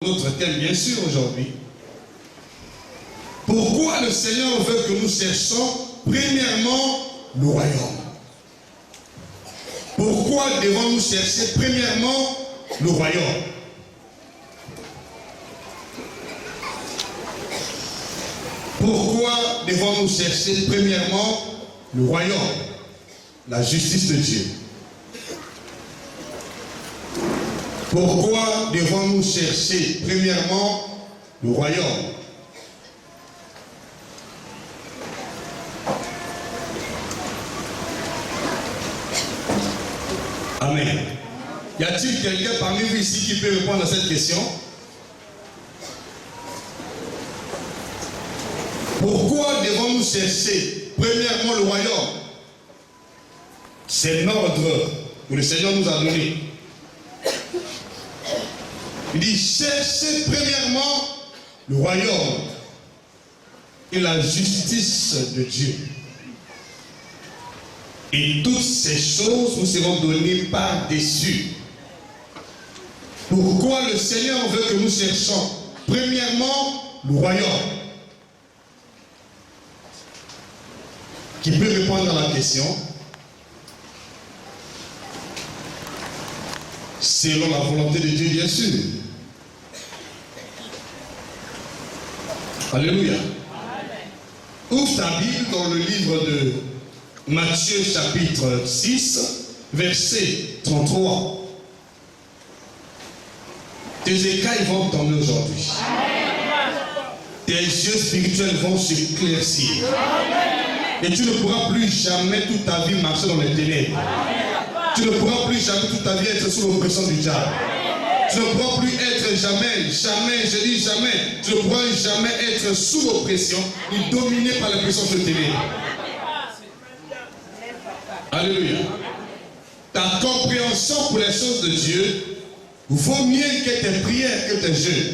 notre thème bien sûr aujourd'hui. Pourquoi le Seigneur veut que nous cherchions premièrement le royaume? Pourquoi devons-nous chercher premièrement le royaume? Pourquoi devons-nous chercher premièrement le royaume? La justice de Dieu. Pourquoi devons-nous chercher premièrement le royaume? Amen. Y a-t-il quelqu'un parmi vous ici qui peut répondre à cette question? Pourquoi devons-nous chercher premièrement le royaume? C'est l'ordre que le Seigneur nous a donné. Il dit cherchez premièrement le royaume et la justice de Dieu. Et toutes ces choses nous seront données par-dessus. Pourquoi le Seigneur veut que nous cherchions premièrement le royaume? Qui peut répondre à la question? Selon la volonté de Dieu, bien sûr. Alléluia. Ouvre ta Bible dans le livre de Matthieu chapitre 6, verset 33. Tes écailles vont tomber aujourd'hui. Tes yeux spirituels vont s'éclaircir. Et tu ne pourras plus jamais toute ta vie marcher dans les ténèbres. Tu ne pourras plus jamais toute ta vie être sous l'oppression du diable. Tu ne pourras plus être jamais, je dis jamais, tu ne pourras jamais être sous l'oppression ni dominé par la puissance de ténèbres. Alléluia. Ta compréhension pour les choses de Dieu vaut mieux que tes prières, que tes jeûnes.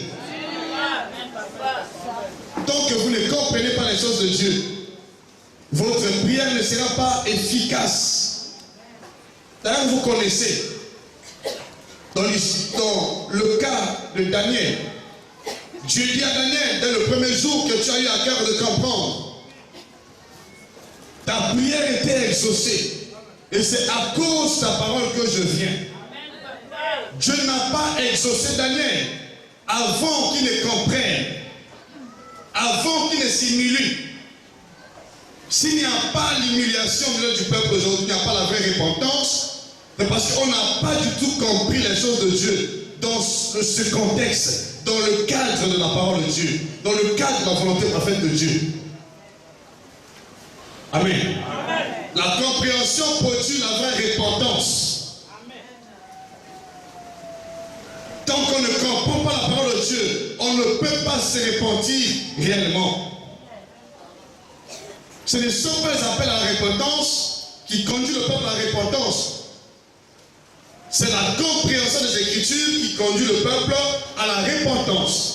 Tant que vous ne comprenez pas les choses de Dieu, votre prière ne sera pas efficace. D'ailleurs, vous connaissez, dans le cas de Daniel, Dieu dit à Daniel, dès le premier jour que tu as eu à cœur de comprendre, ta prière était exaucée. Et c'est à cause de ta parole que je viens. Dieu n'a pas exaucé Daniel avant qu'il ne comprenne, avant qu'il ne s'humilie. S'il n'y a pas l'humiliation du peuple aujourd'hui, il n'y a pas la vraie repentance, c'est parce qu'on n'a pas du tout compris les choses de Dieu dans ce contexte, dans le cadre de la parole de Dieu, dans le cadre de la volonté parfaite de Dieu. Amen. La compréhension produit la vraie repentance. Tant qu'on ne comprend pas la parole de Dieu, on ne peut pas se repentir réellement. Ce ne sont pas les appels à la repentance qui conduisent le peuple à la repentance. C'est la compréhension des Écritures qui conduit le peuple à la repentance.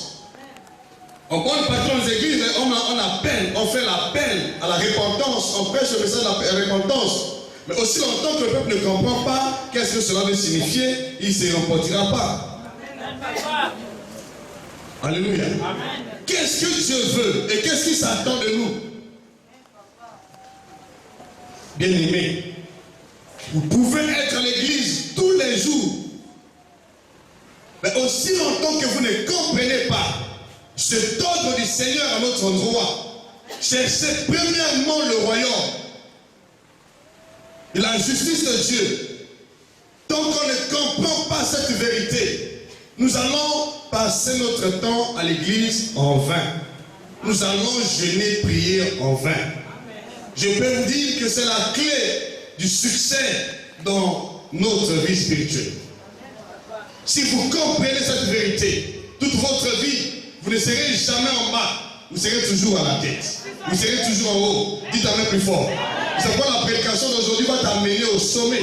On prend le patron des églises, on fait l'appel à la repentance, on prêche le message de la repentance. Mais aussi longtemps que le peuple ne comprend pas qu'est-ce que cela veut signifier, il ne se repentira pas. Alléluia. Qu'est-ce que Dieu veut et qu'est-ce qu'il s'attend de nous? Bien-aimés, vous pouvez être à l'église tous les jours, mais aussi longtemps que vous ne comprenez pas cet ordre du Seigneur à notre endroit, cherchez premièrement le royaume et la justice de Dieu. Tant qu'on ne comprend pas cette vérité, nous allons passer notre temps à l'église en vain. Nous allons jeûner, prier en vain. Je peux vous dire que c'est la clé du succès dans notre vie spirituelle. Si vous comprenez cette vérité, toute votre vie, vous ne serez jamais en bas, vous serez toujours à la tête. Vous serez toujours en haut. Dites Amen plus fort. C'est pourquoi la prédication d'aujourd'hui va t'amener au sommet.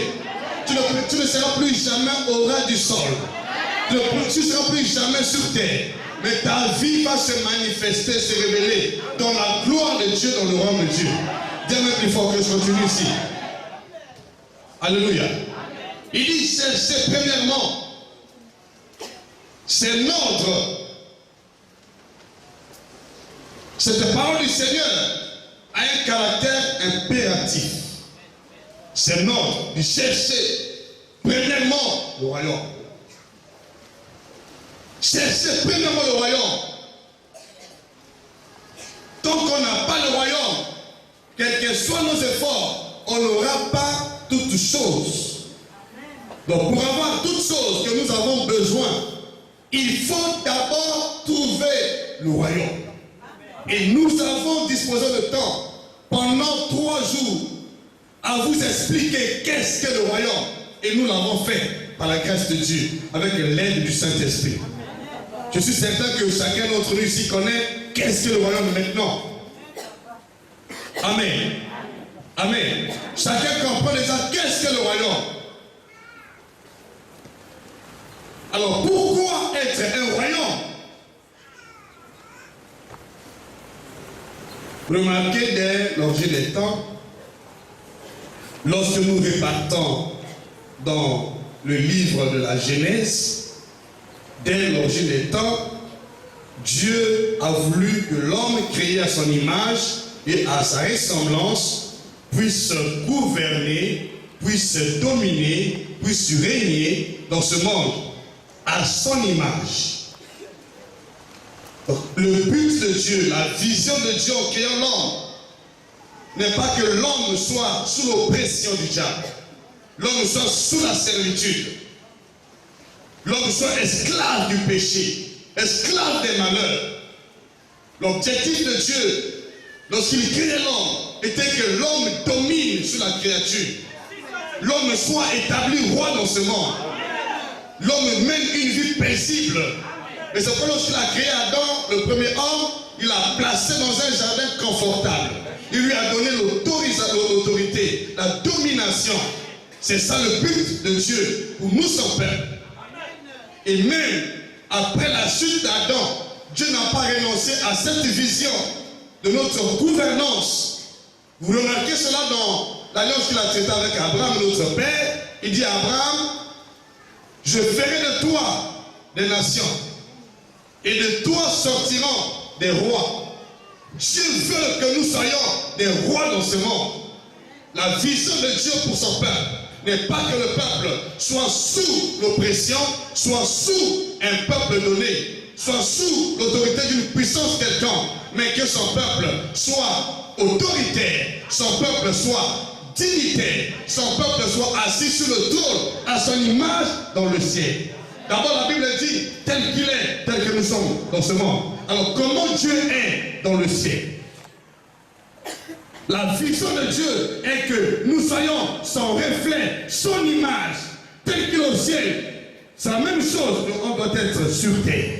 Tu ne seras plus jamais au ras du sol. Tu ne seras plus jamais sur terre. Mais ta vie va se manifester, se révéler dans la gloire de Dieu, dans le royaume de Dieu. Dis Amen plus fort que je continue ici. Alléluia. Il dit, c'est premièrement, c'est l'ordre Cette parole du Seigneur a un caractère impératif. C'est notre de chercher premièrement le royaume. Chercher premièrement le royaume. Tant qu'on n'a pas le royaume, quels que soient nos efforts, on n'aura pas toutes choses. Donc pour avoir toutes choses que nous avons besoin, il faut d'abord trouver le royaume. Et nous avons disposé de temps pendant 3 jours à vous expliquer qu'est-ce que le royaume. Et nous l'avons fait par la grâce de Dieu, avec l'aide du Saint-Esprit. Je suis certain que chacun d'entre nous ici connaît qu'est-ce que le royaume maintenant. Amen. Amen. Chacun comprend déjà qu'est-ce que le royaume. Alors pourquoi être un royaume? Remarquez dès l'origine des temps, lorsque nous repartons dans le livre de la Genèse, dès l'origine des temps, Dieu a voulu que l'homme créé à son image et à sa ressemblance puisse gouverner, puisse dominer, puisse régner dans ce monde à son image. Donc, le but de Dieu, la vision de Dieu en créant l'homme, n'est pas que l'homme soit sous l'oppression du diable, l'homme soit sous la servitude, l'homme soit esclave du péché, esclave des malheurs. L'objectif de Dieu, lorsqu'il créait l'homme, était que l'homme domine sur la créature. L'homme soit établi roi dans ce monde. L'homme mène une vie paisible. Et c'est pourquoi lorsqu'il a créé Adam, le premier homme, il l'a placé dans un jardin confortable. Il lui a donné l'autorité, la domination. C'est ça le but de Dieu pour nous, son peuple. Et même après la chute d'Adam, Dieu n'a pas renoncé à cette vision de notre gouvernance. Vous remarquez cela dans l'alliance qu'il a traitée avec Abraham, notre père. Il dit à Abraham, je ferai de toi des nations, et de toi sortiront des rois. Dieu veut que nous soyons des rois dans ce monde. La vision de Dieu pour son peuple n'est pas que le peuple soit sous l'oppression, soit sous un peuple donné, soit sous l'autorité d'une puissance quelconque, mais que son peuple soit autoritaire, son peuple soit dignitaire, son peuple soit assis sur le trône à son image dans le ciel. D'abord la Bible dit tel qu'il est, tel que nous sommes dans ce monde. Alors comment Dieu est dans le ciel? La vision de Dieu est que nous soyons son reflet, son image, tel qu'il est au ciel. C'est la même chose qu'on doit être sur terre.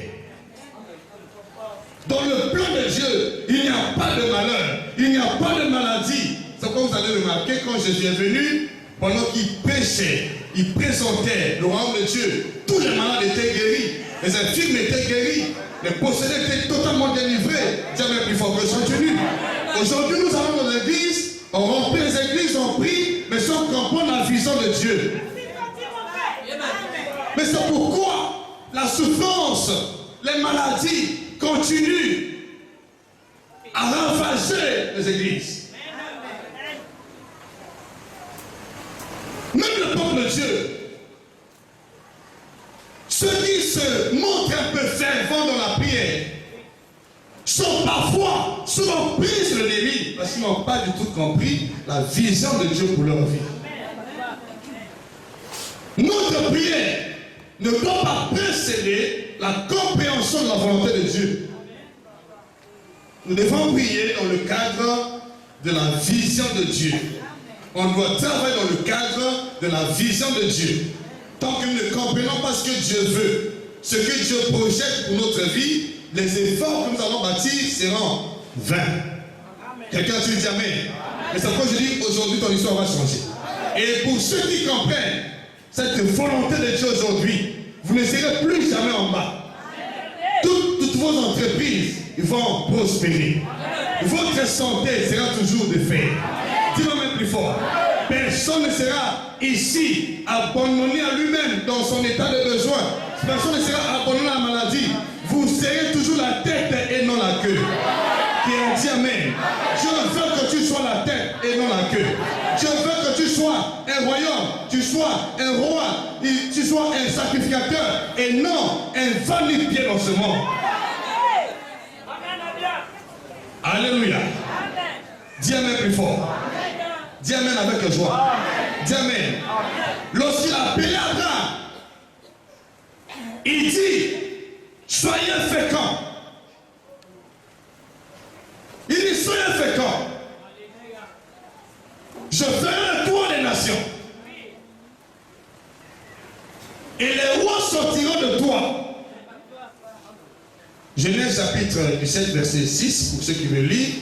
Dans le plan de Dieu, il n'y a pas de malheur, il n'y a pas de maladie. C'est pourquoi vous allez remarquer quand Jésus est venu, pendant qu'il prêchait, il présentait le royaume de Dieu. Tous les malades étaient guéris, les infirmes étaient guéris, les possédés étaient totalement délivrés. Dieu avait plus fort que continue. Aujourd'hui, nous allons dans l'église, on remplit les églises, on prie, mais sans comprendre la vision de Dieu. Mais c'est pourquoi la souffrance, les maladies continuent à ravager les églises. Même le peuple de Dieu, ceux qui se montrent un peu fervents dans la prière, sont parfois sous l'emprise de l'ennemi, parce qu'ils n'ont pas du tout compris la vision de Dieu pour leur vie. Notre prière ne doit pas précéder la compréhension de la volonté de Dieu. Nous devons prier dans le cadre de la vision de Dieu. On doit travailler dans le cadre de la vision de Dieu. Tant que nous ne comprenons pas ce que Dieu veut, ce que Dieu projette pour notre vie, les efforts que nous allons bâtir seront vains. Quelqu'un dit Amen. Et c'est pourquoi je dis aujourd'hui ton histoire va changer. Et pour ceux qui comprennent cette volonté de Dieu aujourd'hui, vous ne serez plus jamais en bas. Toutes vos entreprises, ils vont prospérer. Votre santé sera toujours de fer. Dis-moi même plus fort. Personne ne sera ici abandonné à lui-même dans son état de besoin. Personne ne sera abandonné à la maladie. Vous serez toujours la tête et non la queue. Qui est sois un roi, tu sois un sacrificateur, et non un va-nu-pied dans ce monde. Alléluia. Dis Amen plus fort. Dis Amen avec joie. Dis Amen. Lorsqu'il a appelé Abraham, il dit, soyez féconds. Il dit, soyez féconds. Je ferai le tour des nations. Et les rois sortiront de toi. Genèse chapitre 17, verset 6, pour ceux qui veulent lire.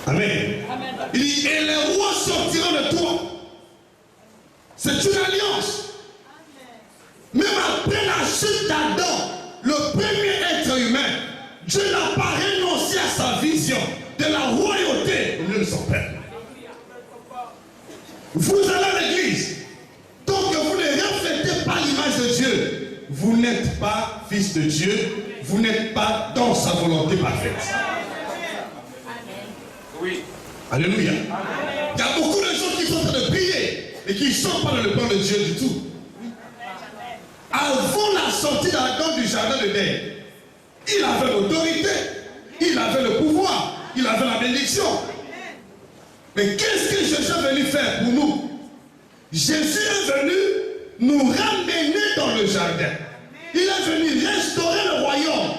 Amen. Il dit, et les rois sortiront de toi. C'est une alliance. Même après la chute d'Adam, le premier être humain, Dieu n'a pas renoncé à sa vision de la royauté au lieu de son Père. Vous allez à l'église. Tant que vous ne reflétez pas l'image de Dieu, vous n'êtes pas fils de Dieu, vous n'êtes pas dans sa volonté parfaite. Oui. Alléluia. Il y a beaucoup de gens qui sont en train de prier et qui ne sont pas dans le plan de Dieu du tout. Avant la sortie d'Adam du jardin d'Éden, il avait l'autorité, il avait le pouvoir, il avait la bénédiction. Mais qu'est-ce que Jésus est venu faire pour nous? Jésus est venu nous ramener dans le jardin. Il est venu restaurer le royaume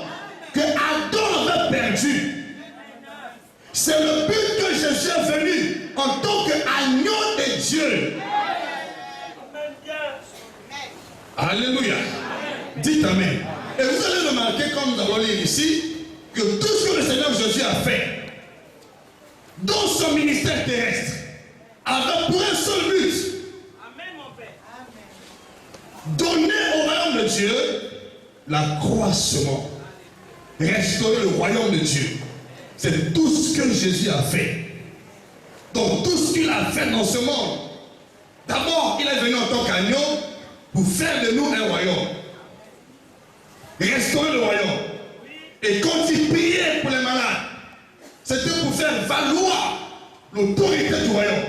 que Adam avait perdu. C'est le but que Jésus est venu en tant qu'agneau de Dieu. Alléluia. Dites Amen. Et vous allez remarquer, comme nous allons lire ici, que tout ce que le Seigneur Jésus a fait dans son ministère terrestre avait pour un seul but. Donner au royaume de Dieu l'accroissement. Restaurer le royaume de Dieu. C'est tout ce que Jésus a fait. Donc tout ce qu'il a fait dans ce monde. D'abord, il est venu en tant qu'agneau pour faire de nous un royaume. Restaurer le royaume. Et quand il priait pour les malades, c'était pour faire valoir l'autorité du royaume.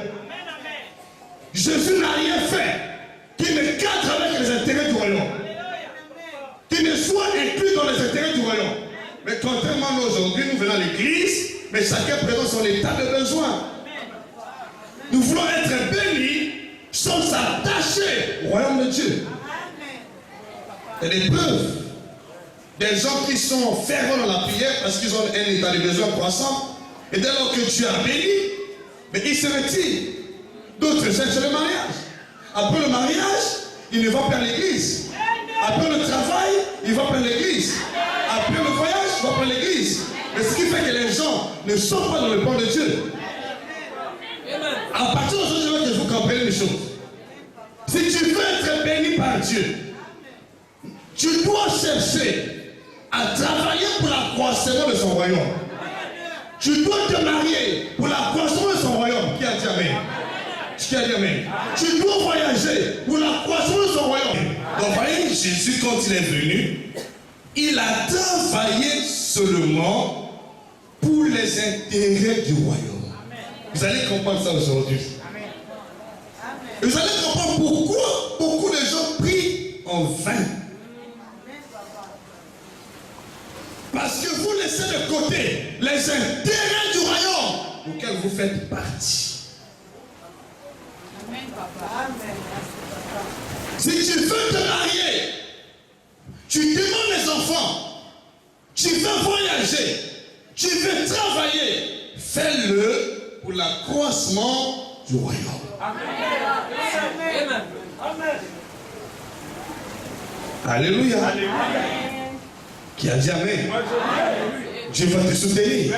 Jésus n'a rien fait qui ne cadre avec les intérêts du royaume. Qui ne soit inclus dans les intérêts du royaume. Mais contrairement à nous aujourd'hui, nous venons à l'église, mais chacun présente son état de besoin. Nous voulons être bénis sans s'attacher au royaume de Dieu. Il y a des preuves. Des gens qui sont fervents dans la prière parce qu'ils ont un état de besoin croissant. Et dès lors que Dieu a béni, mais ils se retirent. D'autres cherchent le mariage. Après le mariage, ils ne vont pas à l'église. Après le travail, ils vont pas à l'église. Après le voyage, ils vont pas à l'église. Mais ce qui fait que les gens ne sont pas dans le plan de Dieu. À partir de ce moment que vous comprenez les choses. Si tu veux être béni par Dieu, tu dois chercher à travailler pour l'accroissement de son royaume. Tu dois te marier pour l'accroissement de son royaume. Qui a dit Amen? Qui a dit Amen? Tu dois voyager pour l'accroissement de son royaume. Donc voyez, Jésus, quand il est venu, il a travaillé seulement pour les intérêts du royaume. Vous allez comprendre ça aujourd'hui. Vous allez comprendre pourquoi beaucoup de gens prient en vain. Parce que vous laissez de côté les intérêts du royaume auxquels vous faites partie. Amen, papa. Amen. Si tu veux te marier, tu demandes les enfants, tu veux voyager, tu veux travailler, fais-le pour l'accroissement du royaume. Amen. Amen. Alléluia. Alléluia. Qui a dit Amen. Dieu va te soutenir.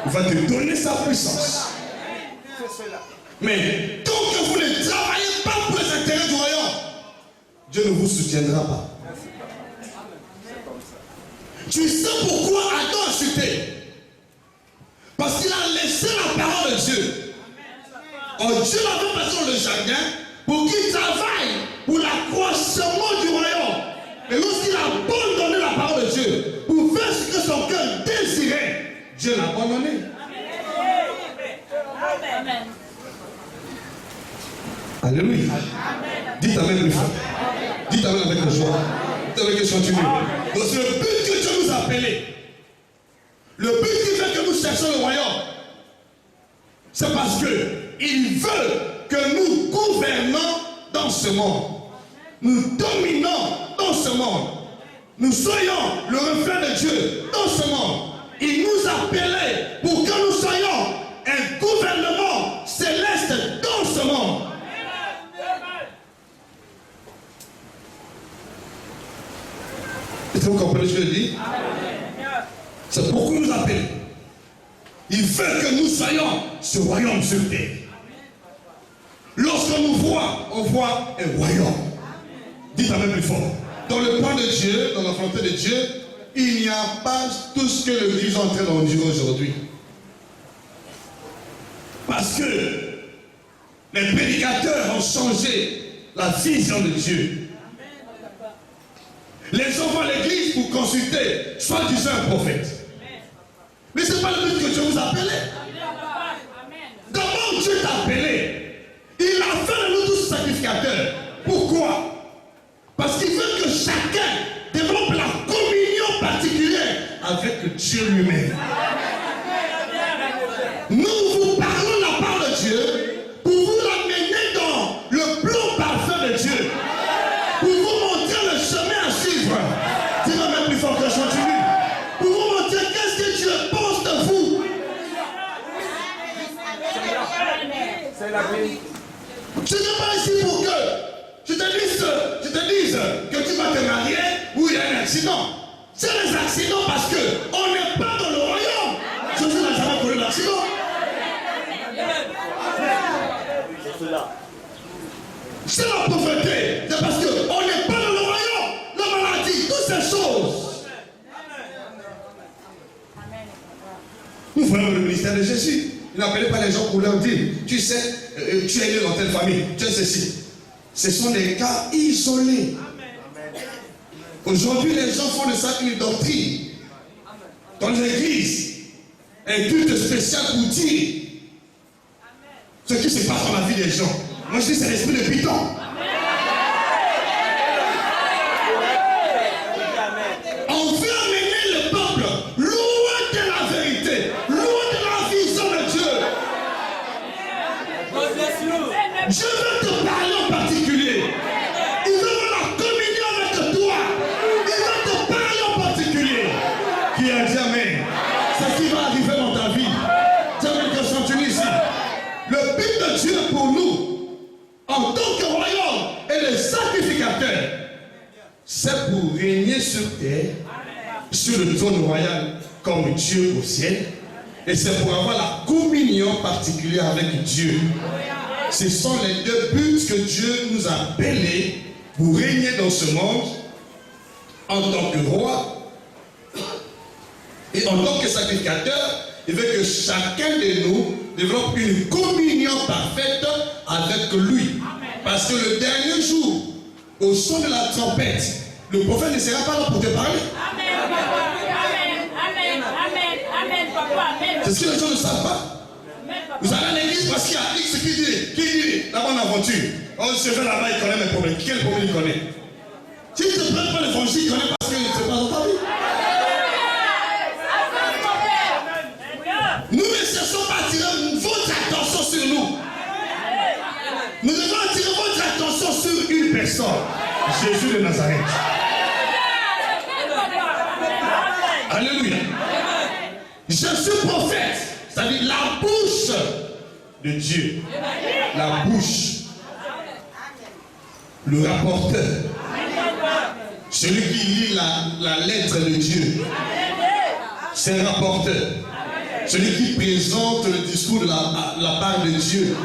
Il va te donner sa puissance. Mais tant que vous ne travaillez pas pour les intérêts du royaume, Dieu ne vous soutiendra pas. Tu sais pourquoi Adam a chuté? Parce qu'il a laissé la parole de Dieu. Or Dieu l'avait placé dans le jardin pour qu'il travaille pour l'accroissement du royaume. Et lorsqu'il a abandonné la parole de Dieu pour faire ce que son cœur désirait, Dieu l'a abandonné. Amen. Alléluia. Dites Amen plus fort. Dites Amen avec joie. Dites avec continue. Donc c'est le but que Dieu nous a appelés. Le but qui fait que nous cherchons le royaume, c'est parce qu'il veut que nous gouvernons dans ce monde. Nous dominons dans ce monde. Nous soyons le reflet de Dieu dans ce monde. Il nous a appelés pour que nous soyons un gouvernement céleste dans ce monde. Est-ce que vous comprenez ce que je dis? C'est pourquoi il nous appelle. Il veut que nous soyons ce royaume sur terre. Lorsqu'on nous voit, on voit un royaume. Dites un peu plus fort. Dans le plan de Dieu, dans la volonté de Dieu, il n'y a pas tout ce que l'Église est en train d'endurer aujourd'hui. Parce que les prédicateurs ont changé la vision de Dieu. Les gens vont à l'église pour consulter, soi-disant un prophète. Mais ce n'est pas le but que Dieu vous a appelé. D'abord, Dieu t'a appelé. Il a fait de nous tous sacrificateurs. Pourquoi? Parce qu'il veut que chacun développe la communion particulière avec Dieu lui-même. Nous vous parlons la part de Dieu pour vous l'amener dans le plan parfait de Dieu. Pour vous montrer le chemin à suivre. Dis-moi même plus fort que je continue. Pour vous montrer qu'est-ce que Dieu pense de vous. C'est la vie. Je ne suis pas ici pour que je te dise que tu vas te marier ou il y a un accident. C'est des accidents parce qu'on n'est pas dans le royaume. Je suis dans jamais connu l'accident. C'est la pauvreté. C'est parce qu'on n'est pas dans le royaume. La maladie, toutes ces choses. Nous voyons le ministère de Jésus. Il n'appelait pas les gens pour leur dire, tu sais, tu es né dans telle famille, tu es ceci. Ce sont des cas isolés. Aujourd'hui, les gens font de ça une doctrine. Dans les églises, un culte spécial pour dire ce qui se passe dans la vie des gens. Moi, je dis c'est l'esprit de Python. On veut amener le peuple loin de la vérité, loin de la vision de Dieu. Je veux te parler en particulier. Il veut avoir la communion avec toi. Il veut te parler en particulier. Qui a dit Amen? C'est ce qui va arriver dans ta vie. C'est une question ici. Le but de Dieu pour nous, en tant que royaume et les sacrificateurs, c'est pour régner sur terre, sur le trône royal, comme Dieu au ciel. Et c'est pour avoir la communion particulière avec Dieu. Ce sont les deux buts que Dieu nous a appelés pour régner dans ce monde en tant que roi et en tant que sacrificateur. Il veut que chacun de nous développe une communion parfaite avec lui. Parce que le dernier jour, au son de la trompette, le prophète ne sera pas là pour te parler. Amen, amen, amen, amen, amen, papa, amen. C'est ce que les gens ne savent pas. Vous allez à l'église parce qu'il y a X qui dit la bonne aventure. On se fait là-bas, il connaît mes problèmes. Quel problème il connaît? Si tu ne prends pas l'évangile, il connaît parce qu'il ne se passe dans ta vie. Nous ne cherchons pas à attirer votre attention sur nous. Nous devons attirer votre attention sur une personne. Jésus de Nazareth. Alléluia. Je suis prophète. C'est-à-dire la bouche de Dieu. La bouche. Le rapporteur. Celui qui lit la lettre de Dieu. C'est un rapporteur. Celui qui présente le discours de la part de Dieu.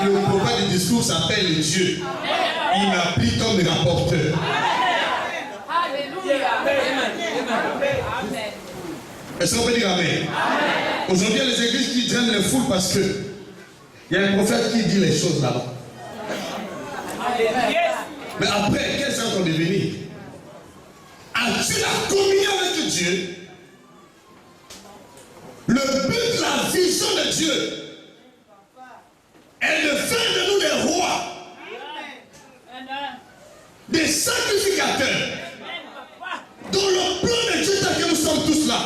Le prophète du discours s'appelle Dieu. Il m'applique comme rapporteur. Alléluia. Est-ce qu'on peut dire Amen? Aujourd'hui, il y a les églises qui drainent les foules parce que il y a un prophète qui dit les choses là-bas. Mais après, qu'est-ce que ça va devenir? As-tu la communion avec Dieu? Le but, la vision de Dieu est de faire de nous des rois sacrificateurs. Dans le plan de Dieu tel que nous sommes tous là.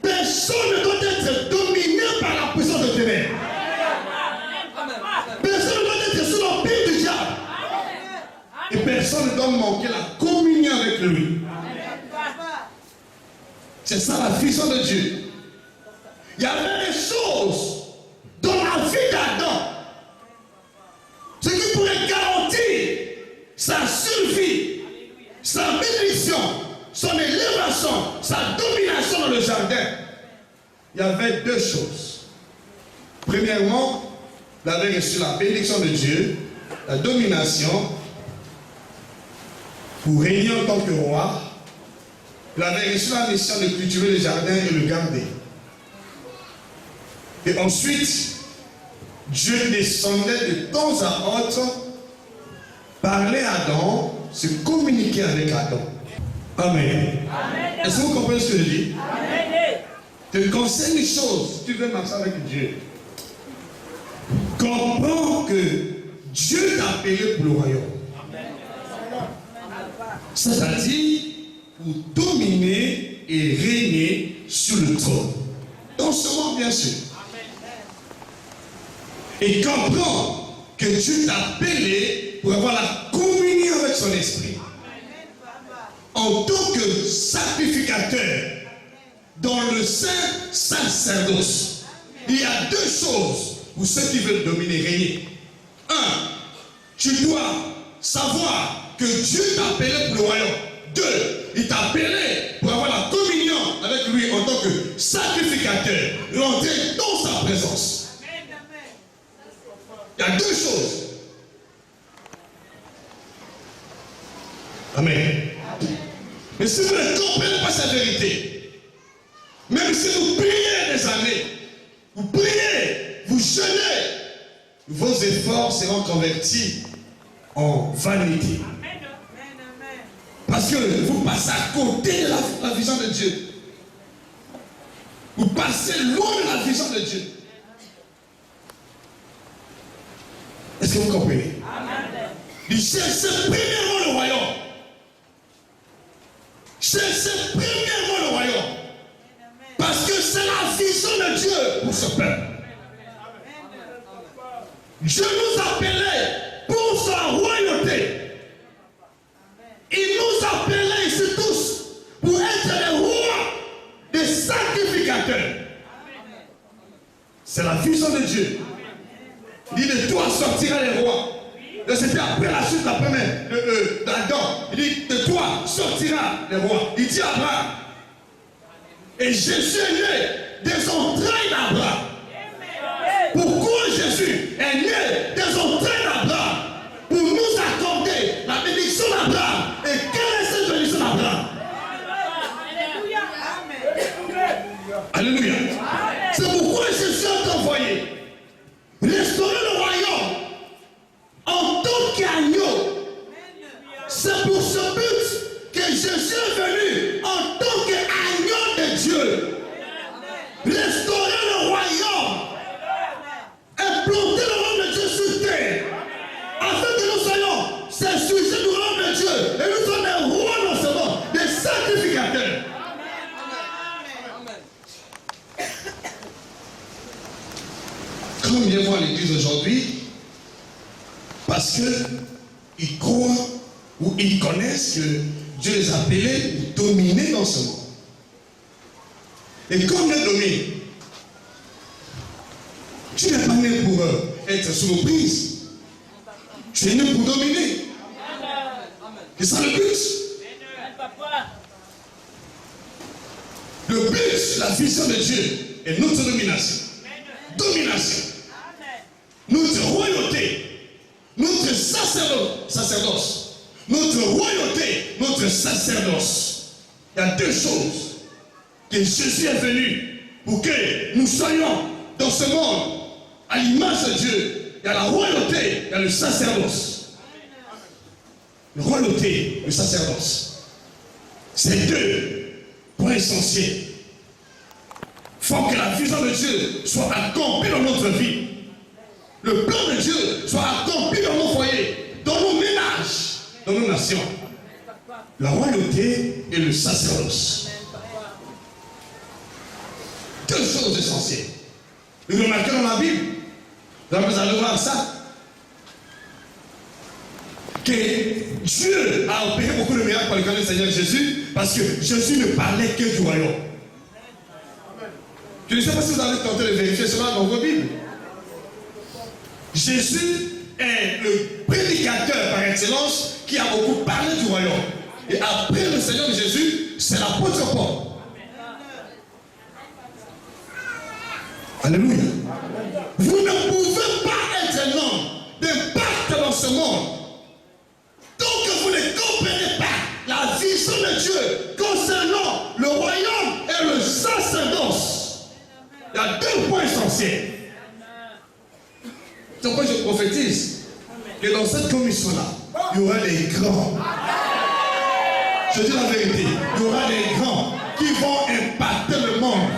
Personne ne doit être dominé par la puissance de ténèbres. Personne ne doit être sous l'empire du diable. Et personne ne doit manquer la communion avec lui. C'est ça la vision de Dieu. Il y avait des choses dans la vie d'Adam, ce qui pourrait garantir sa survie, sa bénédiction, son élévation, sa domination dans le jardin. Il y avait deux choses. Premièrement, il avait reçu la bénédiction de Dieu, la domination, pour régner en tant que roi. Il avait reçu la mission de cultiver le jardin et le garder. Et ensuite, Dieu descendait de temps à autre, parlait à Adam, se communiquait avec Adam. Amen. Est-ce que vous comprenez ce que je dis? Je te conseille une chose, si tu veux marcher avec Dieu. Comprends que Dieu t'a appelé pour le royaume. C'est-à-dire pour dominer et régner sur le trône. Dans ce monde, bien sûr. Et comprends que Dieu t'a appelé pour avoir la communion avec son esprit. En tant que sacrificateur dans le saint sacerdoce, il y a deux choses pour ceux qui veulent dominer, régner. Un, tu dois savoir que Dieu t'a appelé pour le royaume. Deux, il t'a appelé pour avoir la communion avec lui en tant que sacrificateur, rentrer dans sa présence. Il y a deux choses. Amen. Mais si vous ne comprenez pas cette vérité, même si vous priez des années, vous priez, vous jeûnez, vos efforts seront convertis en vanité. Parce que vous passez à côté de la vision de Dieu. Vous passez loin de la vision de Dieu. Est-ce que vous comprenez? Il cherche premièrement le royaume. Cherchez premièrement le royaume. Parce que c'est la vision de Dieu pour ce peuple. Dieu nous appelait pour sa royauté. Il nous appelait ici tous pour être les rois, des sacrificateurs. C'est la vision de Dieu. Il dit de toi sortira les rois. C'était après la chute d'Adam. Il dit de toi sortira les rois. Il dit à Abraham. Et Jésus est né des entrailles d'Abraham. Pourquoi Jésus est né des entrailles d'Abraham? Pour nous accorder la bénédiction d'Abraham. Et quelle est cette bénédiction d'Abraham? Alléluia. C'est pourquoi Jésus est envoyé. Restaurer le royaume en tant qu'agneau. C'est pour ce but que Jésus est venu en tant qu'agneau de Dieu. Restaurer le royaume. Implanter le royaume de Dieu sur terre. Afin que nous soyons ces sujets du royaume de Dieu. Et nous sommes des rois non seulement, des sacrificateurs. Combien vont à l'église aujourd'hui parce qu'ils croient ou ils connaissent que Dieu les a appelés pour dominer dans ce monde. Et comme Dieu domine, tu n'es pas né pour être sous nos prises. Tu es né pour dominer. C'est ça le but. Le but, la vision de Dieu est notre domination. Domination. Notre royauté, notre sacerdoce, notre royauté, notre sacerdoce. Il y a deux choses que Jésus est venu pour que nous soyons dans ce monde à l'image de Dieu. Il y a la royauté, il y a le sacerdoce. La royauté, le sacerdoce. C'est deux points essentiels. Il faut que la vision de Dieu soit accomplie dans notre vie. Le plan de Dieu soit accompli dans nos foyers, dans nos ménages, dans nos nations. La royauté et le sacerdoce. Deux choses essentielles. Vous remarquez dans la Bible, vous allez voir ça, que Dieu a opéré beaucoup de miracles par le canal du Seigneur Jésus, parce que Jésus ne parlait que du royaume. Je ne sais pas si vous avez tenté de vérifier cela dans vos Bibles. Jésus est le prédicateur par excellence qui a beaucoup parlé du royaume. Et après le Seigneur Jésus, c'est l'apôtre Paul. Alléluia. Vous ne pouvez pas être un homme d'impact dans ce monde tant que vous ne comprenez pas la vision de Dieu concernant le royaume et le sacerdoce. Il y a deux points essentiels. C'est pourquoi je prophétise que dans cette commission-là, il y aura des grands. Je dis la vérité, il y aura des grands qui vont impacter le monde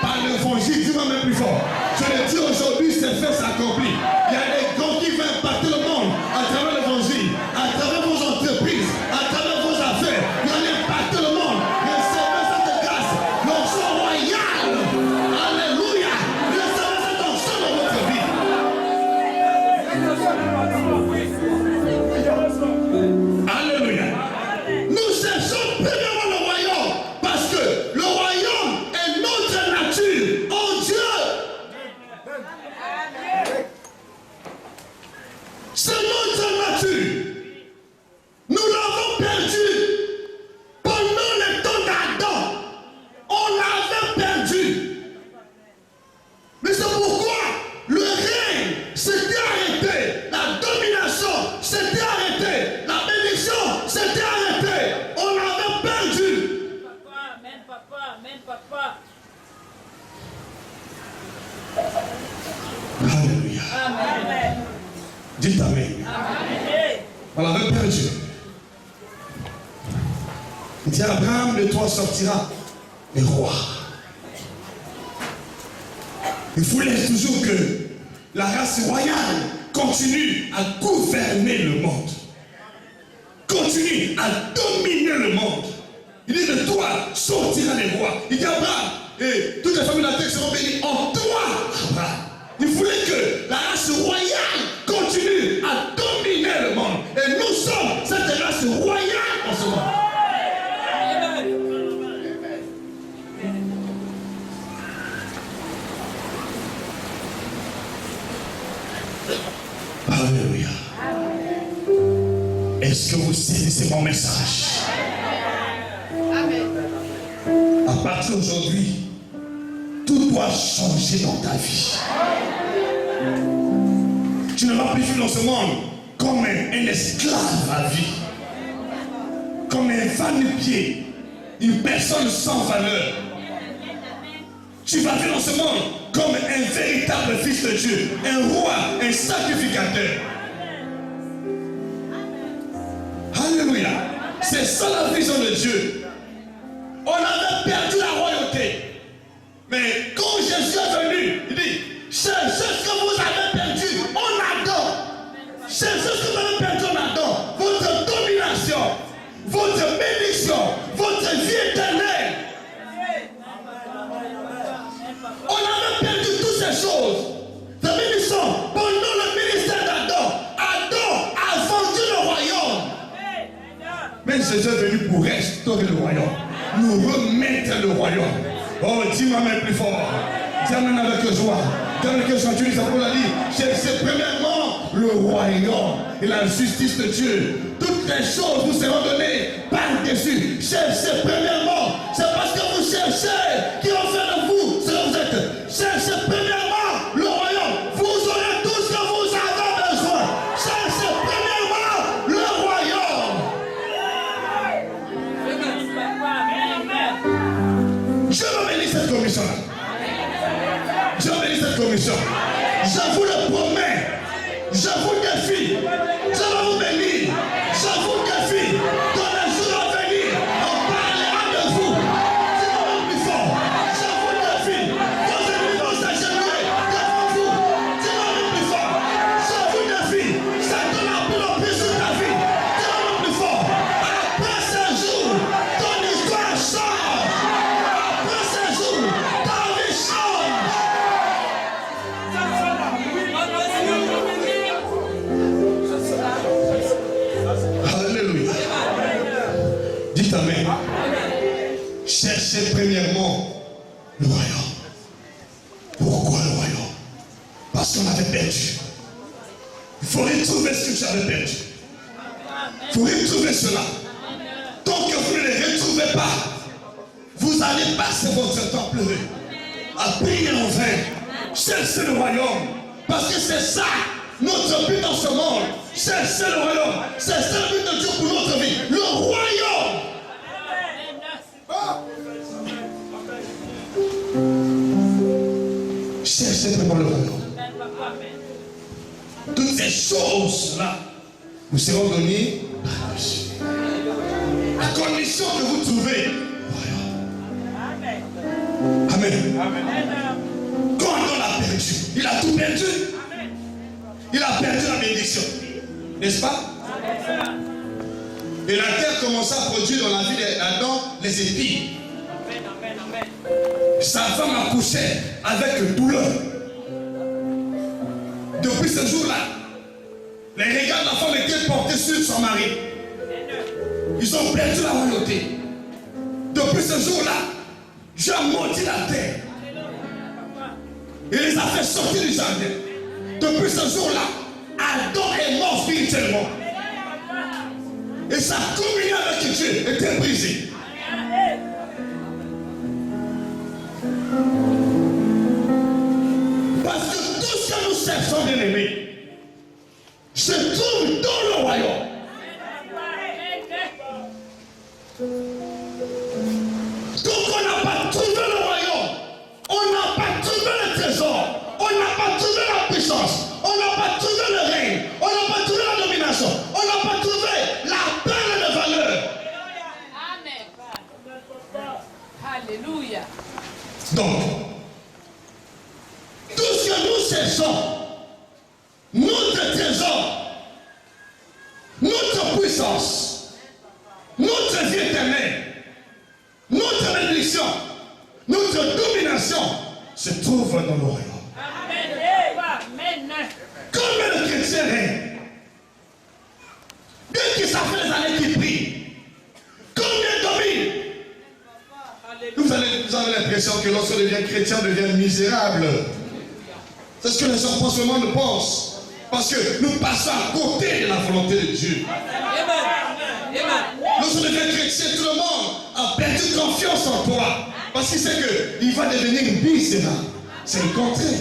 par l'évangile. Dis-moi même plus fort. Je le dis aujourd'hui, c'est fait, c'est accompli. Il y a des grands qui vont impacter le monde à travers l'évangile, à travers vos entreprises, à travers vos affaires. Il y a impacter le monde. Recevez cette grâce, l'onction royale. Alléluia. Recevez cette onction dans votre vie. Alléluia. Nous cherchons premièrement le royaume parce que le royaume est notre nature en Dieu. C'est notre nature. Nous l'avons perdu pendant le temps d'Adam. On l'avait perdu. Mais c'est pourquoi le règne s'était arrêté. La domination s'était arrêtée. La bénédiction s'était arrêtée. On l'avait perdu. Papa, amen, papa, amen, papa. Alléluia. Amen. Dites amen. Amen. On l'avait perdu. Il dit à Abraham, de toi sortira le roi. Il voulait toujours que la race royale continue à gouverner le monde. Continue à dominer le monde. Il dit de toi sortira les rois. Il dit à Abraham, et toutes les familles de la terre seront bénies en toi, Abraham. Il voulait que la race royale continue à dominer le monde. Et nous sommes cette race royale en ce moment. Alléluia. Est-ce que vous saisissez mon message? À partir d'aujourd'hui, tout doit changer dans ta vie. Tu ne vas plus vivre dans ce monde comme un esclave à vie, comme un va-nu-pied, une personne sans valeur. Tu vas vivre dans ce monde comme un véritable fils de Dieu, un roi, un sacrificateur. Alléluia. C'est ça la vision de Dieu. On avait perdu la royauté. Mais quand Jésus est venu, il dit, cherchez ce que vous avez perdu en Adam. Cherchez ce que vous avez perdu en Adam. Votre domination, votre bénédiction, votre vie éternelle. On avait perdu toutes ces choses. La bénédiction, pendant le ministère d'Adam, Adam a vendu le royaume. Mais Jésus est venu pour restaurer le royaume. Nous remettre le royaume. Oh, dis-moi même plus fort. Dis-moi avec joie. Dans lequel tu dis, ça pour la dire, c'est premièrement le royaume et la justice de Dieu. Toutes les choses vous seront données par-dessus. Cherchez premièrement. C'est parce que vous cherchez qui va faire de vous ce que vous êtes. Cherchez premièrement le royaume. Vous aurez tout ce que vous avez besoin. Cherchez premièrement le royaume. Je vais bénir cette commission-là. Je vais bénir cette commission. Je vous le promets. Je vous défie. Je vais vous bénir. Je vous défie. Dans les jours à venir, on parlera de vous. C'est vraiment plus fort. Je vous défie. Vos ennemis vont s'agenouiller devant vous. C'est vraiment plus fort. Je vous défie. Satan n'a plus l'emprise sur ta vie. C'est vraiment plus Dites Amen. Cherchez premièrement le royaume. Pourquoi le royaume? Parce qu'on avait perdu. Il faut retrouver ce que tu avais perdu. Il faut retrouver cela. Tant que vous ne le retrouvez pas, vous allez passer votre temps à pleurer, à prier en vain. Cherchez le royaume. Parce que c'est ça notre but dans ce monde. Cherchez le royaume. C'est ça le but de Dieu pour notre vie. Le royaume. Cherchez vraiment le royaume. Toutes ces choses-là vous seront données par Dieu. À condition que vous trouvez le royaume. Amen. Quand on l'a perdu, il a tout perdu. Il a perdu la bénédiction. N'est-ce pas? Et la terre commença à produire dans la vie d'Adam les épis. Sa femme accouchait avec douleur. Depuis ce jour-là, les regards de la femme étaient portés sur son mari. Ils ont perdu la royauté. Depuis ce jour-là, Dieu a maudit la terre. Il les a fait sortir du jardin. Depuis ce jour-là, Adam est mort spirituellement. Et sa communion avec Dieu était brisée. Parce que tout ce que nous cherchons, bien aimés, se trouve dans le royaume. Donc on n'a pas trouvé le royaume, on n'a pas trouvé le trésor, on n'a pas trouvé la puissance, on n'a pas trouvé le règne, on n'a pas trouvé la domination, on n'a pas trouvé la perle de valeur. Amen. Alléluia. Donc, tout ce que nous cherchons, notre trésor, notre puissance, notre vie éternelle, notre bénédiction, notre domination se trouve dans le royaume. Amen. Comme le chrétien est, bien que ça fait des années qu'il prie, combien domine? Vous avez l'impression que lorsqu'on devient chrétien, on devient misérable. C'est ce que les gens pensent, le monde pense. Parce que nous passons à côté de la volonté de Dieu. Lorsqu'on devient chrétien, tout le monde a perdu confiance en toi. Parce qu'il sait qu'il va devenir misérable. C'est le contraire.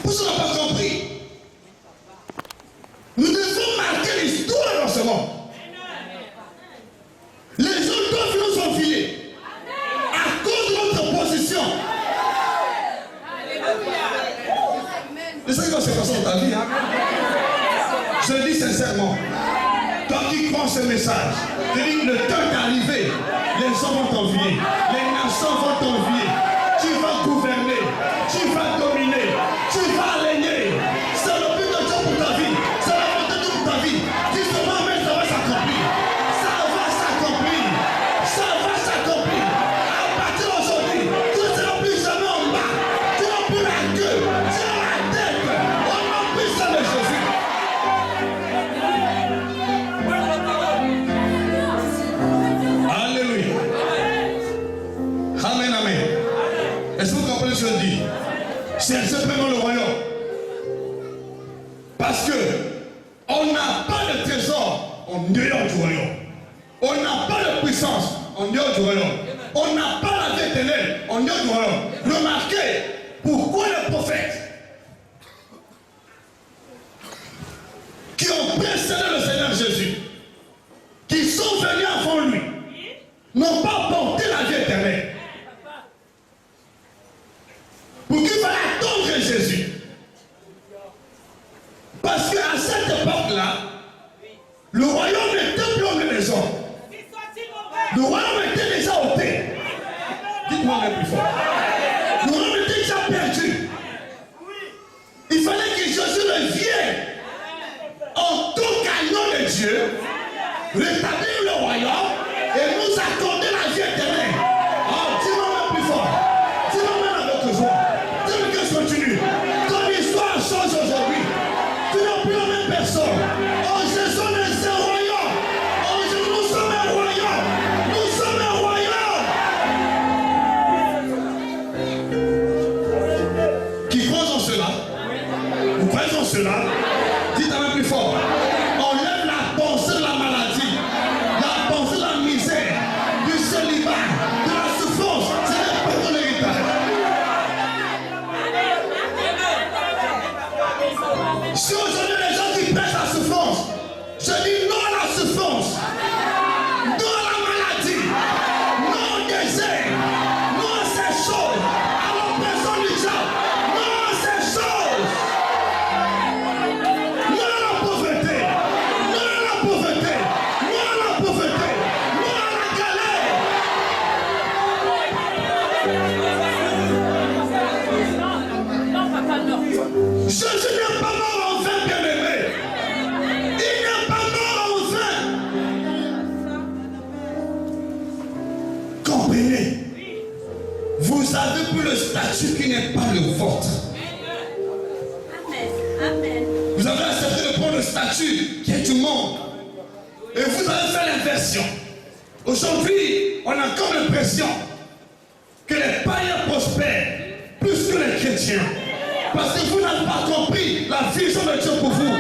Vous n'avez pas compris. Nous devons marquer l'histoire dans ce monde. Les gens doivent nous envier à cause de notre position. C'est ça qui va se passer dans ta vie. Hein? Je le dis sincèrement. Toi qui crois ce message, je dis que le temps est arrivé. Les gens vont t'envier. Les nations vont t'envier. Tu vas gouverner. Tu vas dominer. Tu vas régner. C'est le but de Dieu pour ta vie. C'est la volonté de Dieu pour ta vie. Dis seulement, mais ça va s'accomplir. Ça va s'accomplir. Ça va s'accomplir. À partir d'aujourd'hui, tu ne seras plus jamais en bas. Tu n'as plus la queue. Tu as la tête. On n'a plus ça de Jésus. Alléluia. Amen, amen. Est-ce que vous comprenez ce que je dis? C'est simplement le royaume. Parce que on n'a pas de trésor en dehors du royaume. On n'a pas de puissance en dehors du royaume. On n'a pas la vie éternelle en dehors du royaume. Remarquez pourquoi les prophètes qui ont précédé le Seigneur Jésus, qui sont venus avant lui, n'ont pas porté la vie éternelle. Pour qu'il fallait attendre Jésus. Parce qu'à cette époque-là, le royaume n'était plus en maison. Le royaume était déjà ôté. Dites-moi un peu plus fort. Le royaume était déjà perdu. Il fallait que Jésus revienne en tant qu'agneau de Dieu, rétablir le royaume et nous accorder la vie éternelle. Oh, dis-moi un peu plus fort. Dis-moi même avec joie. Dis-moi que je continue. Ton histoire change aujourd'hui. Tu n'as plus la même accepté de prendre le statut qui est du monde. Et vous allez faire l'inversion. Aujourd'hui, on a comme l'impression que les païens prospèrent plus que les chrétiens. Parce que vous n'avez pas compris la vision de Dieu pour vous.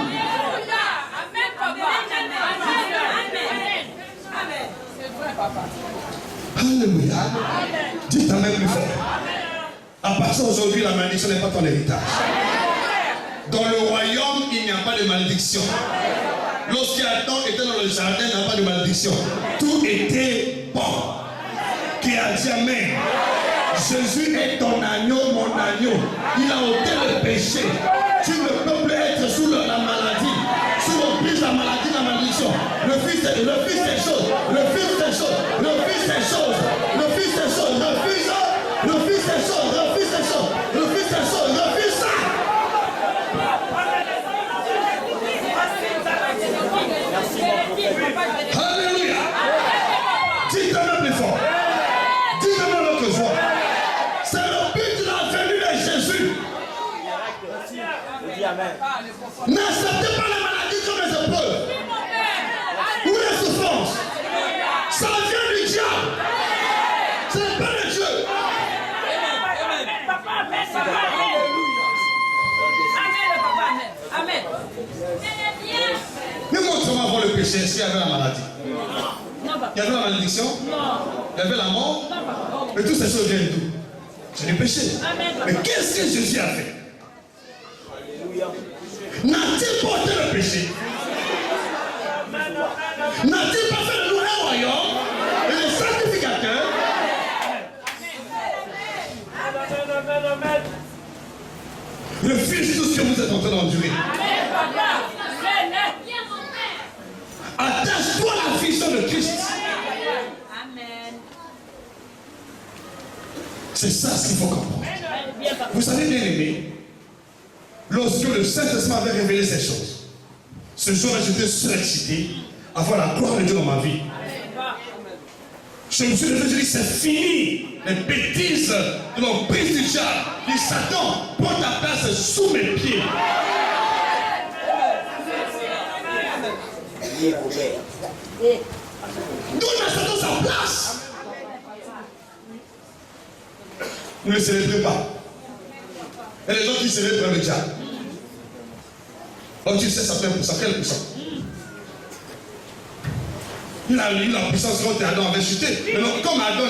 Alléluia. Dites amen plus fort. À partir d'aujourd'hui, la malédiction n'est pas ton héritage. Dans le royaume, il n'y a pas de malédiction. Lorsqu'Adam était dans le jardin, il n'y a pas de malédiction. Tout était bon. Qui a dit amen. Jésus est ton agneau, mon agneau. Il a ôté le péché. Tu ne peux plus être sous la maladie. Sous l'emprise de la maladie, la malédiction. Le fils des choses. Le fils des choses. Le fils des choses. Le fils des choses. Le fils des choses. Le fils des choses. Le fils des choses. Le fils des choses. Le fils ça. Alléluia. Dites-le plus fort. Dites-le l'autre joie. C'est le but de la venue de Jésus. N'acceptez pas la maladie comme les épreuves ou les souffrances. Ça vient du diable. Ce n'est pas de Dieu. Amen. Mais montre-moi avant le péché, s'il y avait la maladie. Il y avait la malédiction. Il y avait la mort. Mais toutes ces choses viennent d'où? C'est du péché. Mais qu'est-ce que Jésus a fait? N'a-t-il porté le péché? N'a-t-il pas fait de nous un royaume et le sacrificateur? Le fils de tout ce que vous êtes en train d'endurer. Attache-toi à la vision de Christ. Amen. C'est ça ce qu'il faut comprendre. Vous savez, bien aimé, lorsque le Saint-Esprit avait révélé ces choses, ce jour-là, j'étais surexcité à voir la gloire de Dieu dans ma vie. Je me suis levé, je dis, c'est fini. Les bêtises de l'emprise du diable. Dit, Satan, prends ta place sous mes pieds. Donne à Satan sa place. Ne le célébrez pas. Il y a des gens qui célèbrent le diable. Oh, tu sais, ça fait pour ça. Quelle puissance? Il a eu la puissance quand Adam avait chuté. Mais non, comme Adam,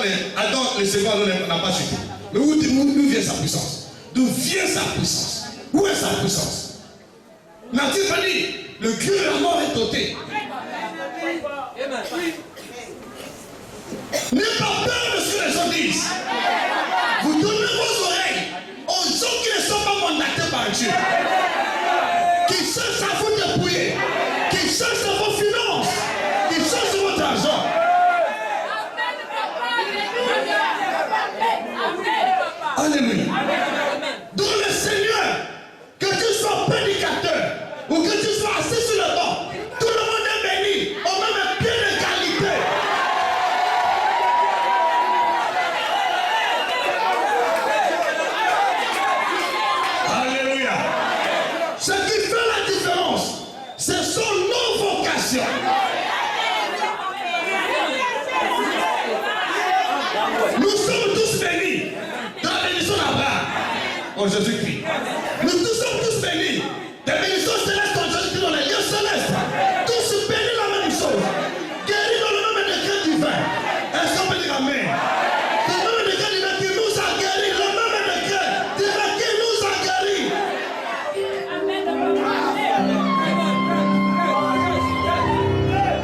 le second Adam n'a pas chuté. Mais où vient sa puissance? D'où vient sa puissance? Où est sa puissance? N'a-t-il pas dit? Le cul de la mort est ôté. N'ayez pas peur de ce que les gens disent. Vous donnez vos oreilles aux gens qui ne sont pas mandatés par Dieu, qui cherchent à vous dépouiller, qui cherchent à vos finances, qui cherchent votre argent. Alléluia. Dans le Seigneur, que tu sois prédicateur ou que tu sois assis sur le banc, tout le monde est béni au même pied d'égalité. Alléluia. Ce qui fait la différence, ce sont nos vocations. Nous sommes tous bénis dans la bénédiction d'Abraham en Jésus-Christ. Nous sommes tous bénis des bénédictions célestes en Jésus-Christ dans les lieux célestes. Tous bénis la même chose. Guéris dans le même décret divin. Est-ce qu'on peut dire amen? C'est le même décret divin qui nous a guéris. Le même décret divin qui nous a guéris.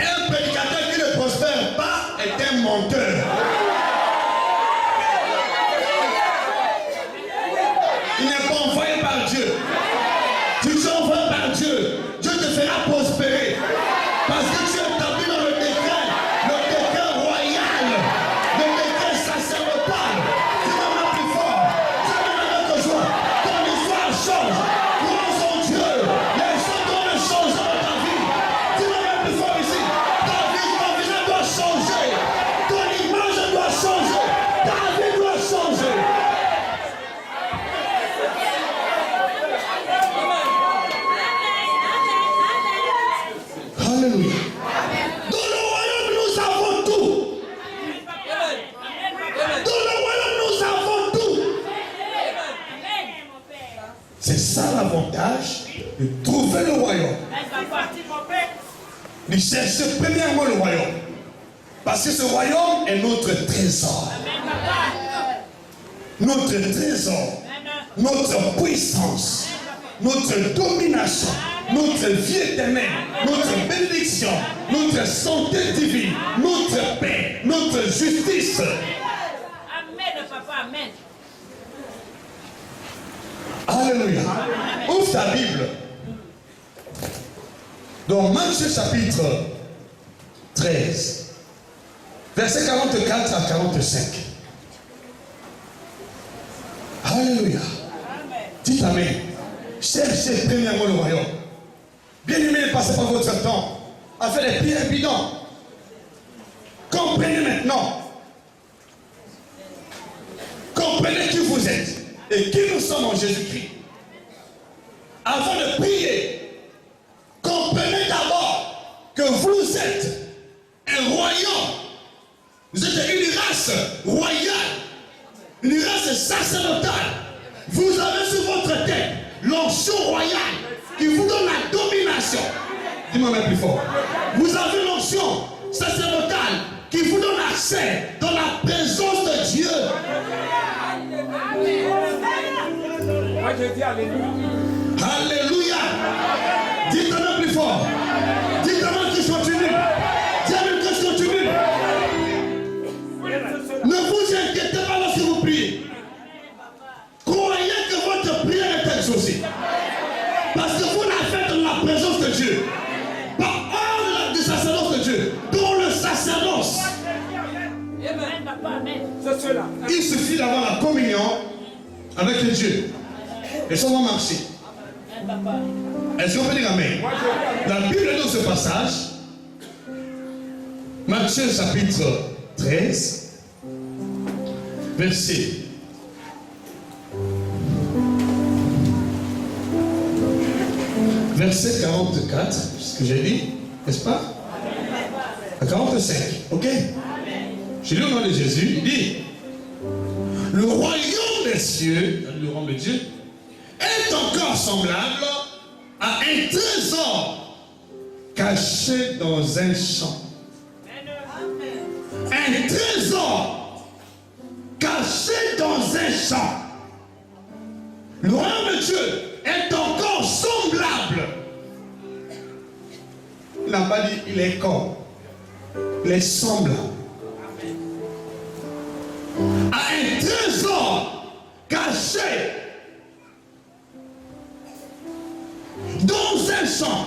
Un prédicateur qui ne prospère pas est un menteur. Il n'est pas envoyé par Alléluia. Dans le royaume, nous avons tout. Dans le royaume, nous avons tout. C'est ça l'avantage de trouver le royaume. Nous cherchons premièrement le royaume. Parce que ce royaume est notre trésor. Notre trésor. Notre puissance. Notre domination. Notre vie éternelle. Notre bénédiction. Notre santé divine. Notre paix. Notre justice. Amen, papa, amen. Alléluia. Ouvre ta Bible. Dans Matthieu chapitre 13, versets 44 à 45. Alléluia. Dites amen. Cherchez premièrement le royaume. Bien-aimés, ne passez pas votre temps à faire des prières bidons. Comprenez maintenant. Comprenez qui vous êtes et qui nous sommes en Jésus-Christ. Avant de prier, comprenez d'abord que vous êtes un royaume. Vous êtes une race royale, une race sacerdotale. Vous avez sur votre tête l'onction royale qui vous donne la domination. Dis-moi même plus fort. Vous avez l'onction sacerdotale qui vous donne accès dans la présence de Dieu. Moi je dis alléluia. Alléluia. Dites-le plus fort. Dites-le que je continue. Dites-le que je continue. Ne vous inquiétez pas lorsque vous priez. Croyez que votre prière est exaucée. Parce que vous la faites dans la présence de Dieu. Par ordre du sacerdoce de Dieu. Dans le sacerdoce. C'est cela. Il suffit d'avoir la communion avec Dieu. Et ça va marcher. Est-ce qu'on peut dire amen? La Bible dans ce passage, Matthieu chapitre 13, verset 44, ce que j'ai dit, n'est-ce pas? À 45, ok? J'ai lu au nom de Jésus, il dit, le royaume des cieux, le royaume de Dieu, est encore semblable à un trésor caché dans un champ. Un trésor caché dans un champ. Le royaume de Dieu est encore semblable. Il n'a pas dit il est comme. Il est semblable. À un trésor caché dans un champ.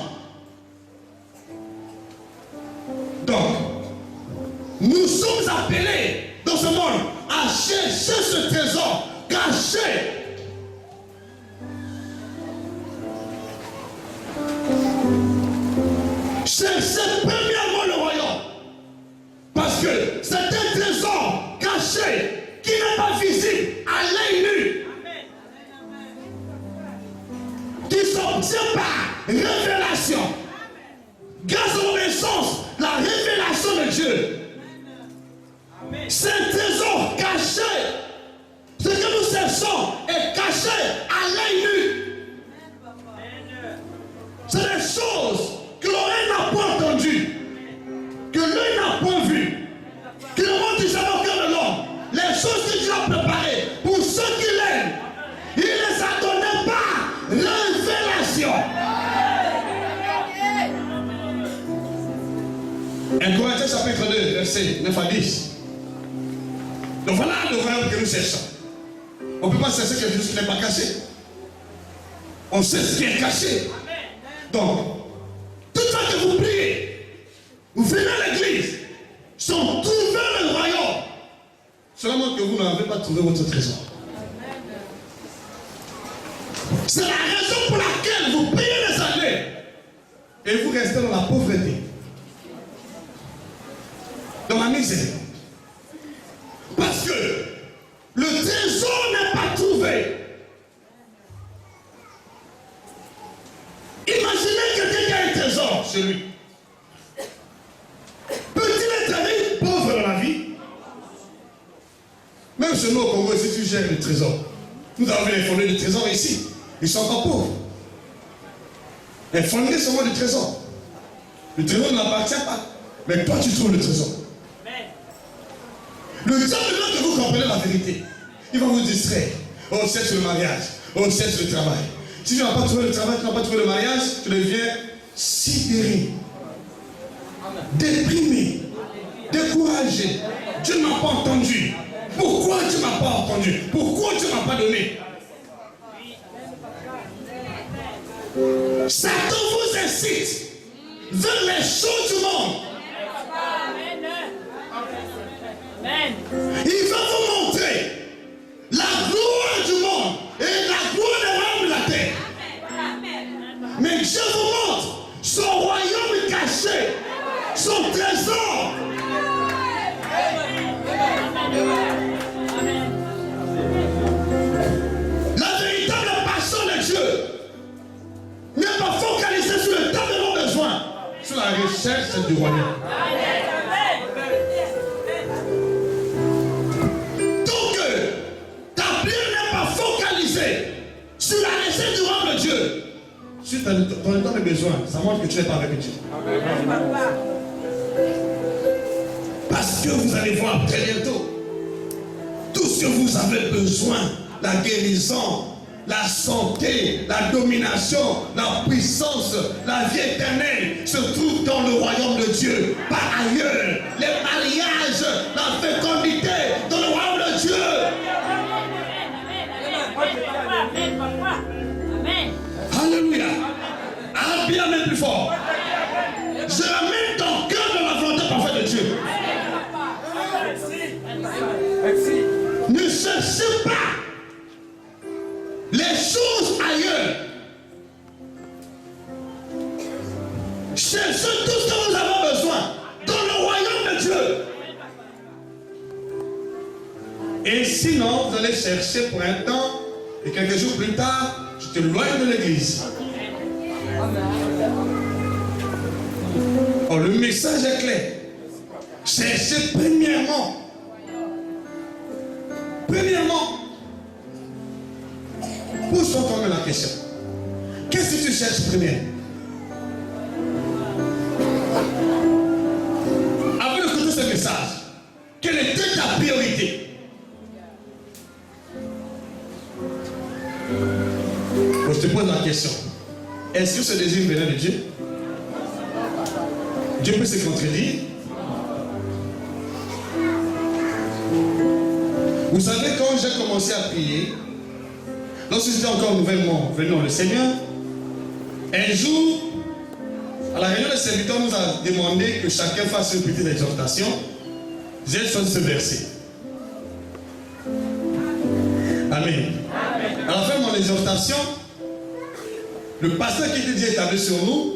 Donc, nous sommes appelés dans ce monde à chercher ce trésor caché. Cherchez premièrement le royaume. Parce que c'est un trésor caché qui n'est pas visible à l'œil nu. Qui s'obtient par révélation. Grâce à l'obéissance, la révélation de Dieu. C'est un trésor caché. Ce que nous cherchons est caché à l'œil nu. C'est des choses que l'oreille n'a pas entendues, que l'œil n'a pas vues, que le monde du jamais au cœur de l'homme. Les choses que Dieu a préparées pour ceux qui l'aiment, il les a données par révélation. 1 Corinthiens chapitre 2, verset 9 à 10. Donc voilà le royaume que nous cherchons. On ne peut pas chercher quelque chose qui n'est pas caché. On sait ce qui est caché. Donc, toute fois que vous priez, vous venez à l'église, sans trouver le royaume, seulement que vous n'avez pas trouvé votre trésor. C'est la raison pour laquelle vous priez des années et vous restez dans la pauvreté, dans la misère. Parce que le trésor n'est pas trouvé. Imaginez quelqu'un qui a un trésor chez lui. chez nous au Congo, si tu gères le trésor, nous avons les fondés du trésor ici. Ils sont encore pauvres. Les fondés sont du trésor. Le trésor n'appartient pas. Mais toi, tu trouves le trésor. Le diable, maintenant que vous comprenez la vérité, il va vous distraire. Oh, c'est le mariage. Oh, c'est le travail. Si tu n'as pas trouvé le travail, tu n'as pas trouvé le mariage, tu deviens sidéré, déprimé, découragé. Dieu ne m'a pas entendu. Pourquoi tu ne m'as pas entendu? Pourquoi tu ne m'as pas donné? Satan vous incite vers les choses du monde. Il va vous montrer la gloire du monde et la gloire des royaumes de la terre. Mais Dieu vous montre son royaume caché, son trésor. La véritable passion de Dieu n'est pas focalisée sur le temps de nos besoins, sur la recherche du royaume. Donc, ta prière n'est pas focalisée sur la recherche du royaume de Dieu. Sur ton temps de besoin, ça montre que tu n'es pas avec Dieu. Parce que vous allez voir très bientôt tout ce que vous avez besoin, la guérison, la santé, la domination, la puissance, la vie éternelle se trouve dans le royaume de Dieu, pas ailleurs. Les mariages, la fécondité dans le royaume de Dieu. Alléluia. Ah, bien même plus fort. Je ramène ton cœur dans la volonté parfaite de Dieu. Ne cherchez pas les choses ailleurs. Cherchez tout ce que nous avons besoin dans le royaume de Dieu. Et sinon, vous allez chercher pour un temps, et quelques jours plus tard, tu t'éloignes de l'église. Oh, le message est clair. Cherchez premièrement. Pose-toi toi-même la question. Qu'est-ce que tu cherches premièrement? Avant d'écouter ce message, quelle était ta priorité? Je te pose la question. Est-ce que ce désir venait de Dieu? Dieu peut se contredire. Vous savez, quand j'ai commencé à prier, lorsque j'étais encore nouvellement venu dans le Seigneur, un jour, à la réunion des serviteurs, nous a demandé que chacun fasse une petite exhortation. J'ai choisi ce verset. Amen. À la fin de mon exhortation, le pasteur qui était déjà établi sur nous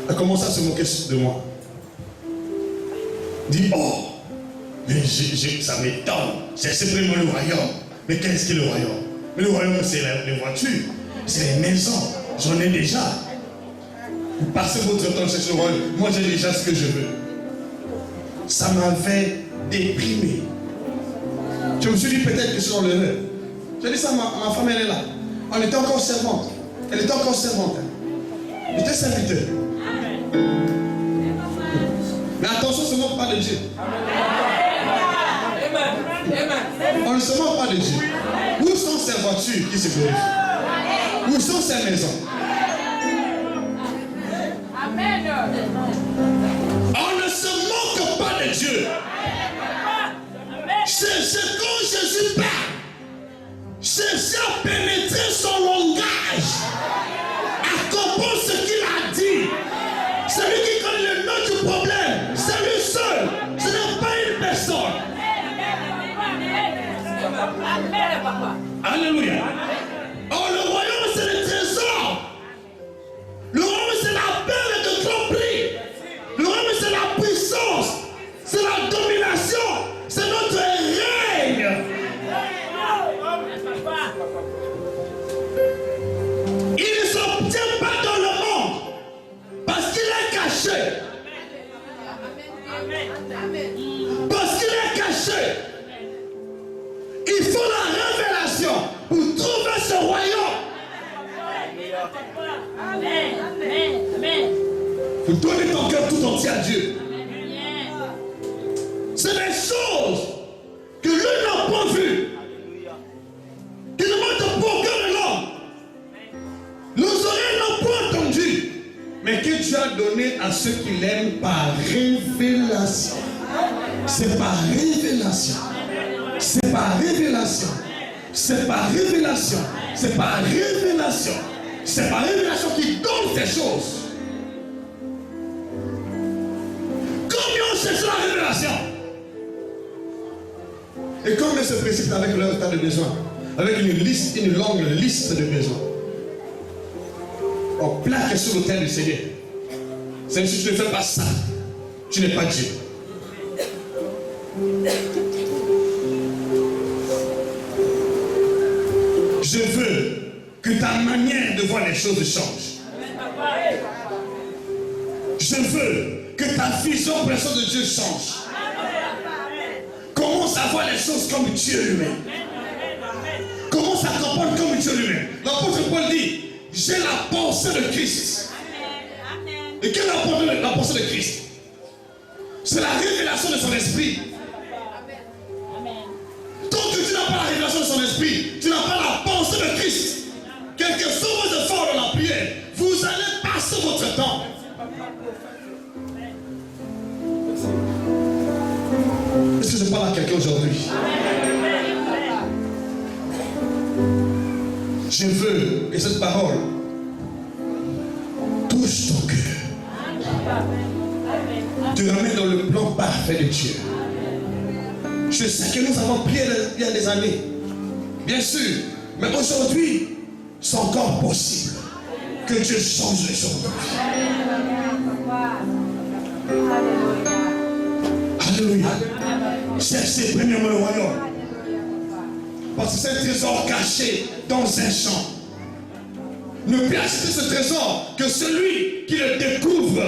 a commencé à se moquer de moi. Il dit, oh, mais ça m'étonne. C'est simplement le royaume. Mais qu'est-ce que le royaume? Mais le royaume, c'est les voitures, c'est les maisons. J'en ai déjà. Vous passez votre temps chez le royaume. Moi, j'ai déjà ce que je veux. Ça m'avait déprimé. Je me suis dit peut-être que c'est dans l'erreur. J'ai dit ça à ma femme, elle est là. On était encore servante. Elle était encore servante. J'étais serviteur. Mais attention, ne se moque pas de Dieu. On ne se moque pas de Dieu. Où sont ces voitures qui se glorifient? Où sont ces maisons? On ne se moque pas de Dieu. C'est quand Jésus parle. Cherchez à pénétrer son langage, à comprendre ce qu'il a dit. Celui qui connaît le nom du problème, c'est lui seul. Ce n'est pas une personne. Alléluia. Oh, le royaume, c'est le trésor. Le royaume, c'est la paix de tromperie. Le royaume, c'est la puissance. C'est la domination. C'est notre règne. Il ne s'obtient pas dans le monde parce qu'il est caché. Parce qu'il est caché. Vous donnez ton cœur tout entier à Dieu. C'est des choses que l'œil n'a pas vues, qui ne montrent pas au cœur de l'homme. Nos oreilles n'ont pas entendu, mais que Dieu a donné à ceux qui l'aiment par révélation. C'est par révélation. C'est par révélation. C'est par révélation. C'est par révélation. C'est par révélation qu'il donne ces choses. Combien on cherche la révélation? Et comme il se précipite avec leur tas de besoin, avec une longue liste de besoins, on plaque sur l'autel du Seigneur. C'est si tu ne fais pas ça, tu n'es pas Dieu. Je veux que ta manière de voir les choses change. Je veux que ta vision pour les choses de Dieu change. Commence à voir les choses comme Dieu lui-même. Commence à comprendre comme Dieu lui-même. L'apôtre Paul dit, j'ai la pensée de Christ. Et quelle est la pensée de Christ? C'est la révélation de son esprit. Tant que tu n'as pas la révélation de son esprit, tu n'as pas la pensée de Christ. Quel que soit vos efforts dans la prière, vous allez passer votre temps. Est-ce que je parle à quelqu'un aujourd'hui? Je veux que cette parole touche ton cœur. Te ramène dans le plan parfait de Dieu. Je sais que nous avons prié il y a des années. Bien sûr. Mais aujourd'hui, c'est encore possible que Dieu change les choses. Alléluia. Cherchez premièrement le royaume. Parce que c'est un trésor caché dans un champ. Ne peut acheter ce trésor que celui qui le découvre.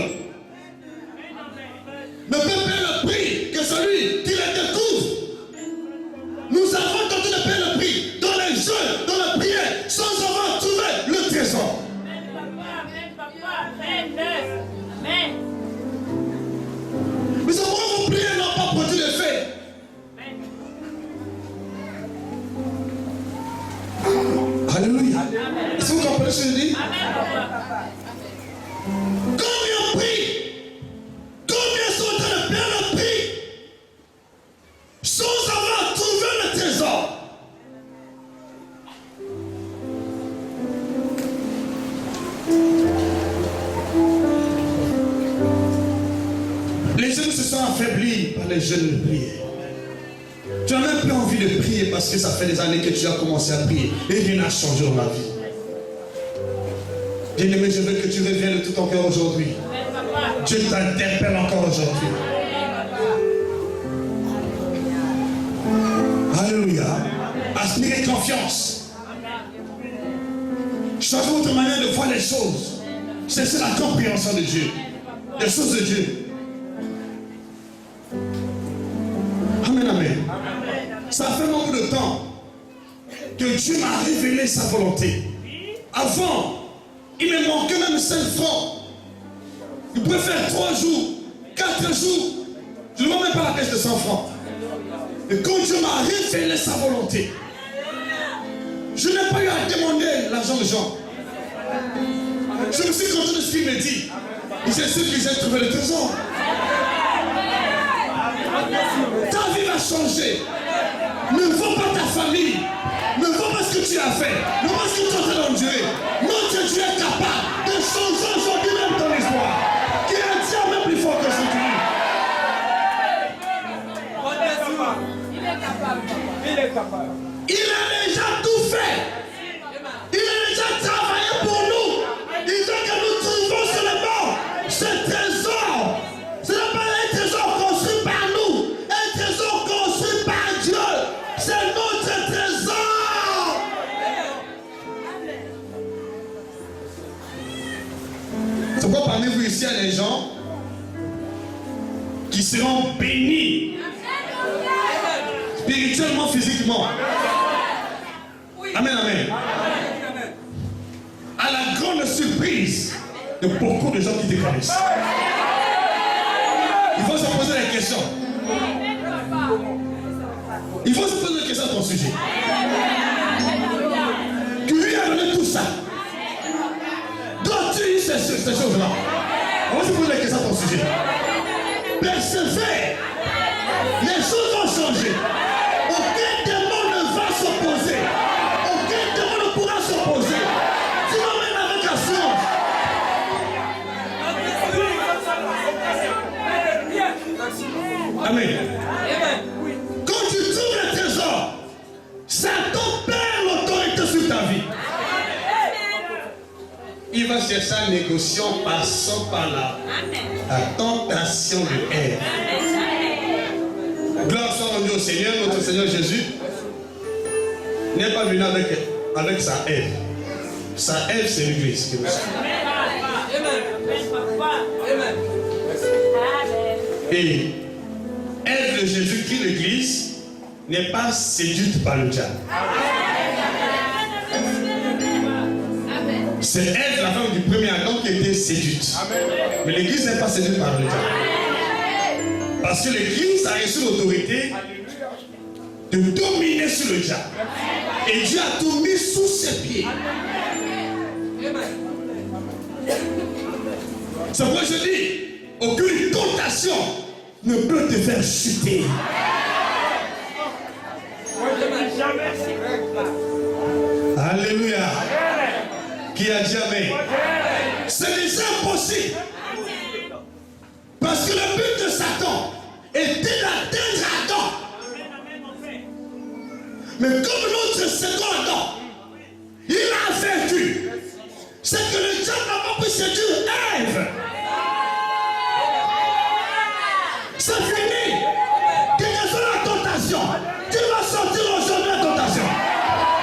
Ne peut payer le prix que celui qui le découvre. Nous avons tenté de payer le prix dans les jeux, dans la prière, sans avoir trouvé le trésor. Mais pourquoi vos prières n'ont pas produit l'effet? Alléluia. Est-ce que vous comprenez ce que je dis? Combien prient? Combien sont en train de payer le prix sans avoir trouvé le trésor? Les jeunes se sont affaiblis par les jeunes de prière. Tu n'as même plus envie de prier parce que ça fait des années que tu as commencé à prier et rien n'a changé dans la vie. Bien-aimé, je veux que tu reviennes de tout ton cœur aujourd'hui. Dieu t'interpelle encore aujourd'hui. Alléluia. Aspirez confiance. Changez votre manière de voir les choses. C'est la compréhension de Dieu. Des choses de Dieu. Amen, amen. Ça fait beaucoup de temps que Dieu m'a révélé sa volonté. Avant, il me manquait même 5 francs. Il pouvait faire 3 jours, 4 jours. Je ne vois même pas la caisse de 100 francs. Et quand Dieu m'a révélé sa volonté, je n'ai pas eu à demander l'argent des gens. Je me suis content de ce qu'il me dit. Et j'ai su que j'ai trouvé le trésor. Ta vie va changer. Ne vois pas ta famille. Ne vois pas ce que tu as fait. Ne vois pas ce que tu es en train d'endurer. Notre Dieu est capable de changer aujourd'hui même ton histoire. Qui est un Dieu même plus fort que celui. Il est capable. Il est capable. Il a déjà tout fait. Il a déjà travaillé pour nous. Il veut que nous trouvions seulement ce trésor. Ce n'est pas un trésor construit par nous. Un trésor construit par Dieu. C'est notre trésor. C'est pourquoi parmi vous ici, il y a des gens qui seront bénis spirituellement, physiquement. Amen, amen. À la grande surprise de beaucoup de gens qui te connaissent. Il faut se poser la question. Il faut se poser la question à ton sujet. Tu lui as donné tout ça. Dois-tu ces choses-là? On va se poser la question à ton sujet. Persévère. Les choses vont changer. Aucun démon ne va s'opposer. Aucun démon ne pourra s'opposer. Tu m'emmènes avec assurance. Amen. Quand tu trouves le trésor, Satan perd l'autorité sur ta vie. Il va chercher un négociant passant par la tentation de Ève. Gloire soit rendue au Seigneur, notre Seigneur Jésus n'est pas venu avec sa Ève. Sa Ève, c'est l'Église qui nous suit. Et Ève de Jésus-Christ, l'Église, n'est pas séduite par le diable. C'est Ève, la femme du premier Adam, qui était séduite. Mais l'Église n'est pas séduite par le diable. Parce que l'Église a reçu l'autorité de dominer sur le diable. Et Dieu a tout mis sous ses pieds. C'est pourquoi je dis, aucune tentation ne peut te faire chuter. Alléluia. Qui a dit amen? C'est déjà impossible. Parce que le but de Satan était d'atteindre Adam. Mais comme notre second Adam, il a vaincu. C'est que le diable n'a pas pu séduire Ève. C'est fini. Quelle que soit la tentation, tu vas sortir aujourd'hui la tentation.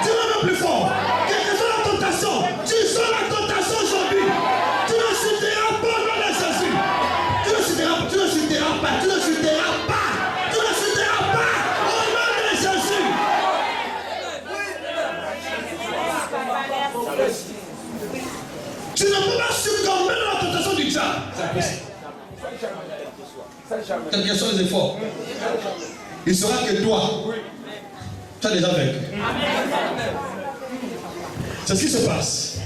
Tu vas même plus fort. Quelle que soit la tentation, tu sors la tentation aujourd'hui. Tu ne chuteras pas au nom de Jésus. Tu ne chuteras pas. Tu ne chuteras pas. Tu ne chuteras pas. Tu ne chuteras pas au nom de Jésus. Tu ne peux pas succomber dans la tentation du diable. C'est impossible. Quels que soient les efforts, il sera que toi, tu as déjà vaincu. C'est ce qui se passe.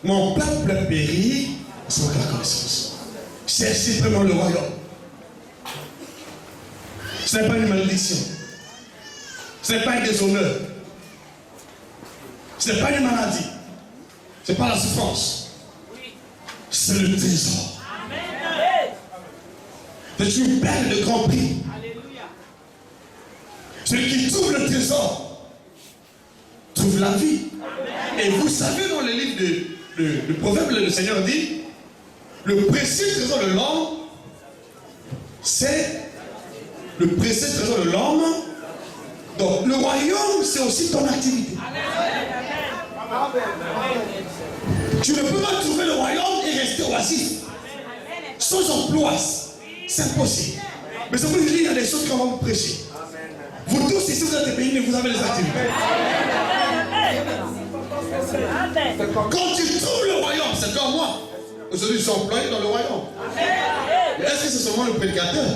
Mon peuple périt sans la connaissance. C'est vraiment le royaume. Ce n'est pas une malédiction. Ce n'est pas un déshonneur. Ce n'est pas une maladie. Ce n'est pas la souffrance. C'est le trésor. C'est une perle de grand prix. Celui qui trouve le trésor trouve la vie. Et vous savez, dans le livre de Proverbe, le Seigneur dit, le précieux trésor de l'homme, c'est le précieux trésor de l'homme. Donc le royaume, c'est aussi ton activité. Tu ne peux pas trouver le royaume et rester oisif, sans emploi. C'est impossible. Mais ça veut dire qu'il y a des choses qu'on va vous prêcher. Vous tous ici, vous êtes des pays, mais vous avez les activités. Quand tu trouves le royaume, c'est comme moi. Aujourd'hui, je suis employé dans le royaume. Est-ce que c'est seulement le prédicateur?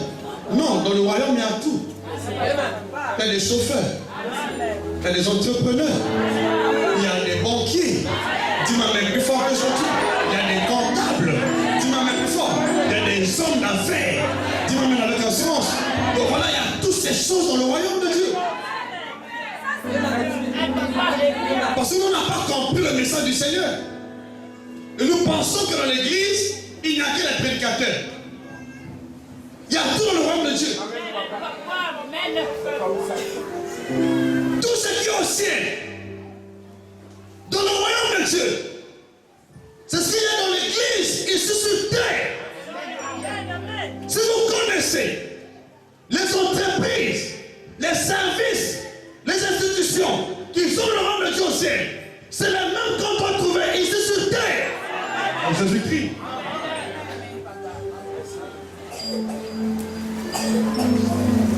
Non, dans le royaume, il y a tout. Il y a des chauffeurs. Il y a des entrepreneurs. Il y a des banquiers. Dis-moi même plus fort aujourd'hui. Il y a des comptables. Dis-moi même plus fort. Il y a des hommes d'affaires. Dis-moi même avec assurance. Donc voilà, il y a toutes ces choses dans le royaume de Dieu. Parce que nous n'avons pas compris le message du Seigneur. Et nous pensons que dans l'église, il n'y a que les prédicateurs. Il y a tout dans le royaume de Dieu. Tout ce qui est au ciel, dans le royaume de Dieu, c'est ce qu'il y a dans l'église, ici sur terre. Si vous connaissez les entreprises, les services, les institutions qui sont le royaume de Dieu au ciel, c'est les mêmes qu'on doit trouver ici sur terre. En Jésus-Christ.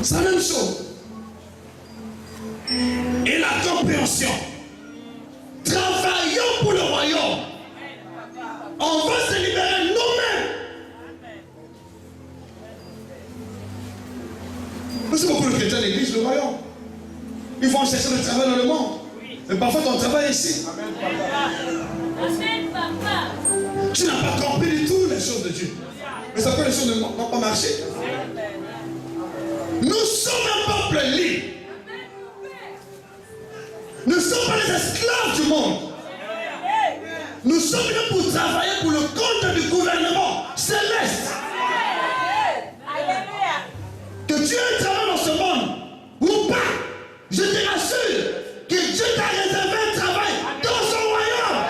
C'est la même chose. Et la compréhension. Travaillons pour le royaume. On va se libérer Ils vont chercher le travail dans le monde. Mais parfois ton travail est ici. Amen, papa. Tu n'as pas compris du tout les choses de Dieu. Mais ça fait les choses n'ont pas marché. Nous sommes un peuple libre. Nous ne sommes pas les esclaves du monde. Nous sommes là pour travailler pour le compte du gouvernement céleste. Que Dieu travaille dans ce monde ou pas, je te rassure que Dieu t'a réservé un travail dans son royaume.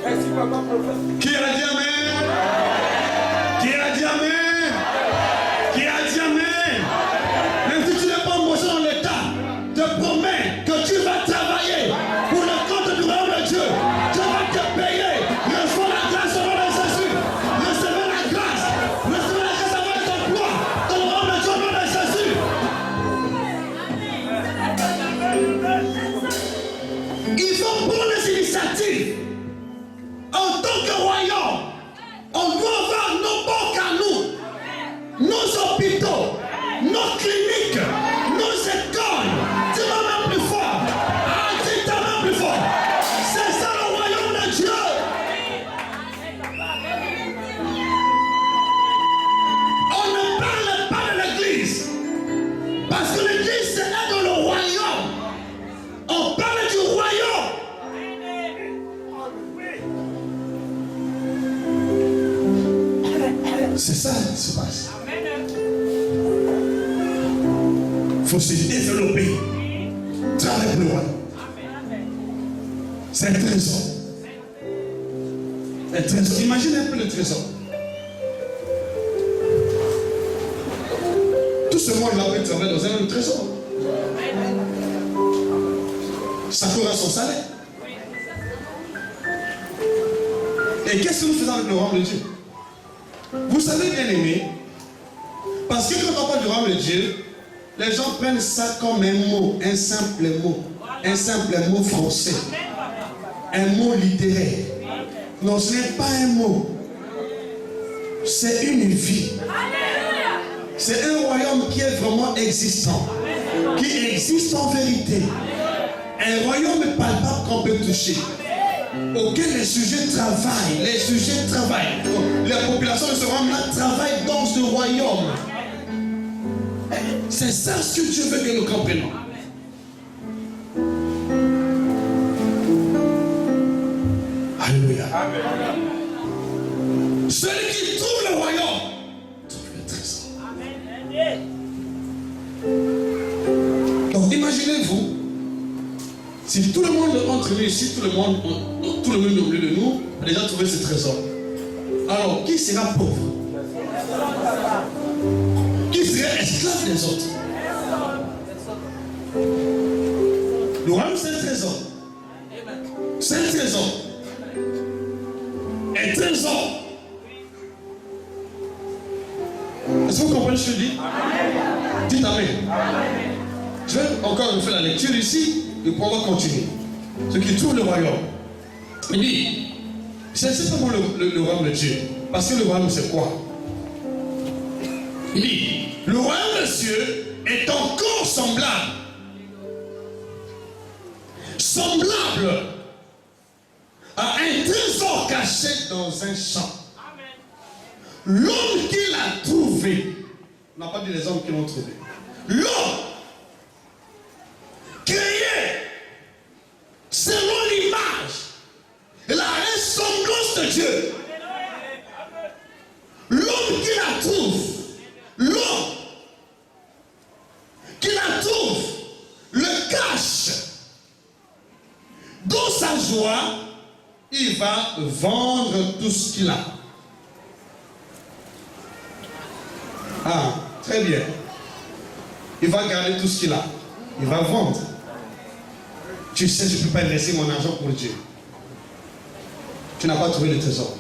Merci, papa, prophète. Qui a dit amen? Qui a dit amen? Qui a dit amen? Même si tu n'es pas embauché dans l'État, te promets que tu vas travailler pour le compte du royaume de Dieu. Dieu va te payer. Reçois la grâce au nom de Jésus. Recevez la grâce. Recevez la grâce avant les emplois. Dans le royaume de Dieu au nom de Jésus. Il faut prendre les initiatives. En tant que royaume, on doit avoir nos banques à nous, nos hôpitaux, nos cliniques, nos écoles. Dis-moi même plus fort. Ah, dis-toi même plus fort. C'est ça le royaume de Dieu. On ne parle pas de l'église. Parce que l'église, c'est dans le royaume. On parle du royaume. C'est ça qui se passe. Il faut se développer. Travailler pour le royaume. C'est un trésor. Un trésor. Imaginez un peu le trésor. Tout ce monde-là peut travailler dans un même trésor. Ça fera son salaire. Et qu'est-ce que nous faisons avec le royaume de Dieu? Vous savez, bien aimé, parce que quand on parle du royaume de Dieu, les gens prennent ça comme un mot, un simple mot français, un mot littéraire. Non, ce n'est pas un mot, c'est une vie. C'est un royaume qui est vraiment existant, qui existe en vérité. Un royaume palpable qu'on peut toucher, auquel les sujets travaillent. Les populations de ce royaume-là travaillent dans ce royaume. C'est ça ce que Dieu veut que nous comprenions. Alléluia. Celui qui trouve le royaume trouve le trésor. Donc imaginez-vous, si tout le monde entre nous ici, tout le monde au milieu de nous a déjà trouvé ce trésor. Alors, qui sera pauvre? Qui serait esclave des autres? Le royaume, c'est un trésor. C'est un trésor. Un trésor. Est-ce que vous comprenez ce que je dis? Dites amen. Je vais encore faire la lecture ici et pour pouvoir continuer. Ceux qui trouvent le royaume. Il dit, c'est simplement le royaume de Dieu. Parce que le royaume, c'est quoi? Il dit, le royaume de Dieu est encore semblable. Semblable à un trésor caché dans un champ. L'homme qui l'a trouvé, on n'a pas dit les hommes qui l'ont trouvé. L'homme créé selon l'image et la ressemblance de Dieu. L'homme qui la trouve, l'homme qui la trouve, le cache. Dans sa joie, il va vendre tout ce qu'il a. Ah, très bien. Il va garder tout ce qu'il a. Il va vendre. Tu sais, je ne peux pas investir mon argent pour Dieu. Tu n'as pas trouvé le trésor.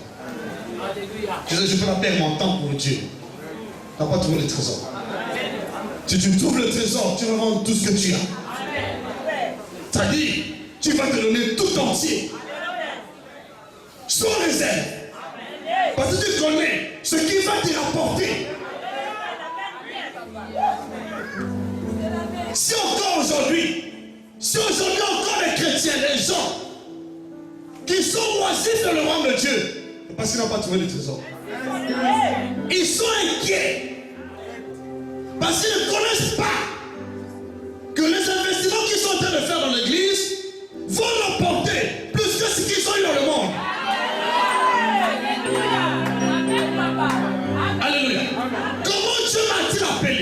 Tu sais, je ne peux pas perdre mon temps pour Dieu. Tu n'as pas trouvé le trésor. Si tu trouves le trésor, tu vas vendre tout ce que tu as. C'est-à-dire, tu vas te donner tout entier. Sans réserve. Parce que tu connais ce qui va te rapporter. Si aujourd'hui encore les chrétiens, les gens qui sont oisifs dans le royaume de Dieu, c'est parce qu'ils n'ont pas trouvé le trésor. Ils sont inquiets. Parce qu'ils ne connaissent pas que les investissements qu'ils sont en train de faire dans l'église vont leur porter plus que ce qu'ils ont eu dans le monde. Alléluia. Comment Dieu m'a-t-il appelé?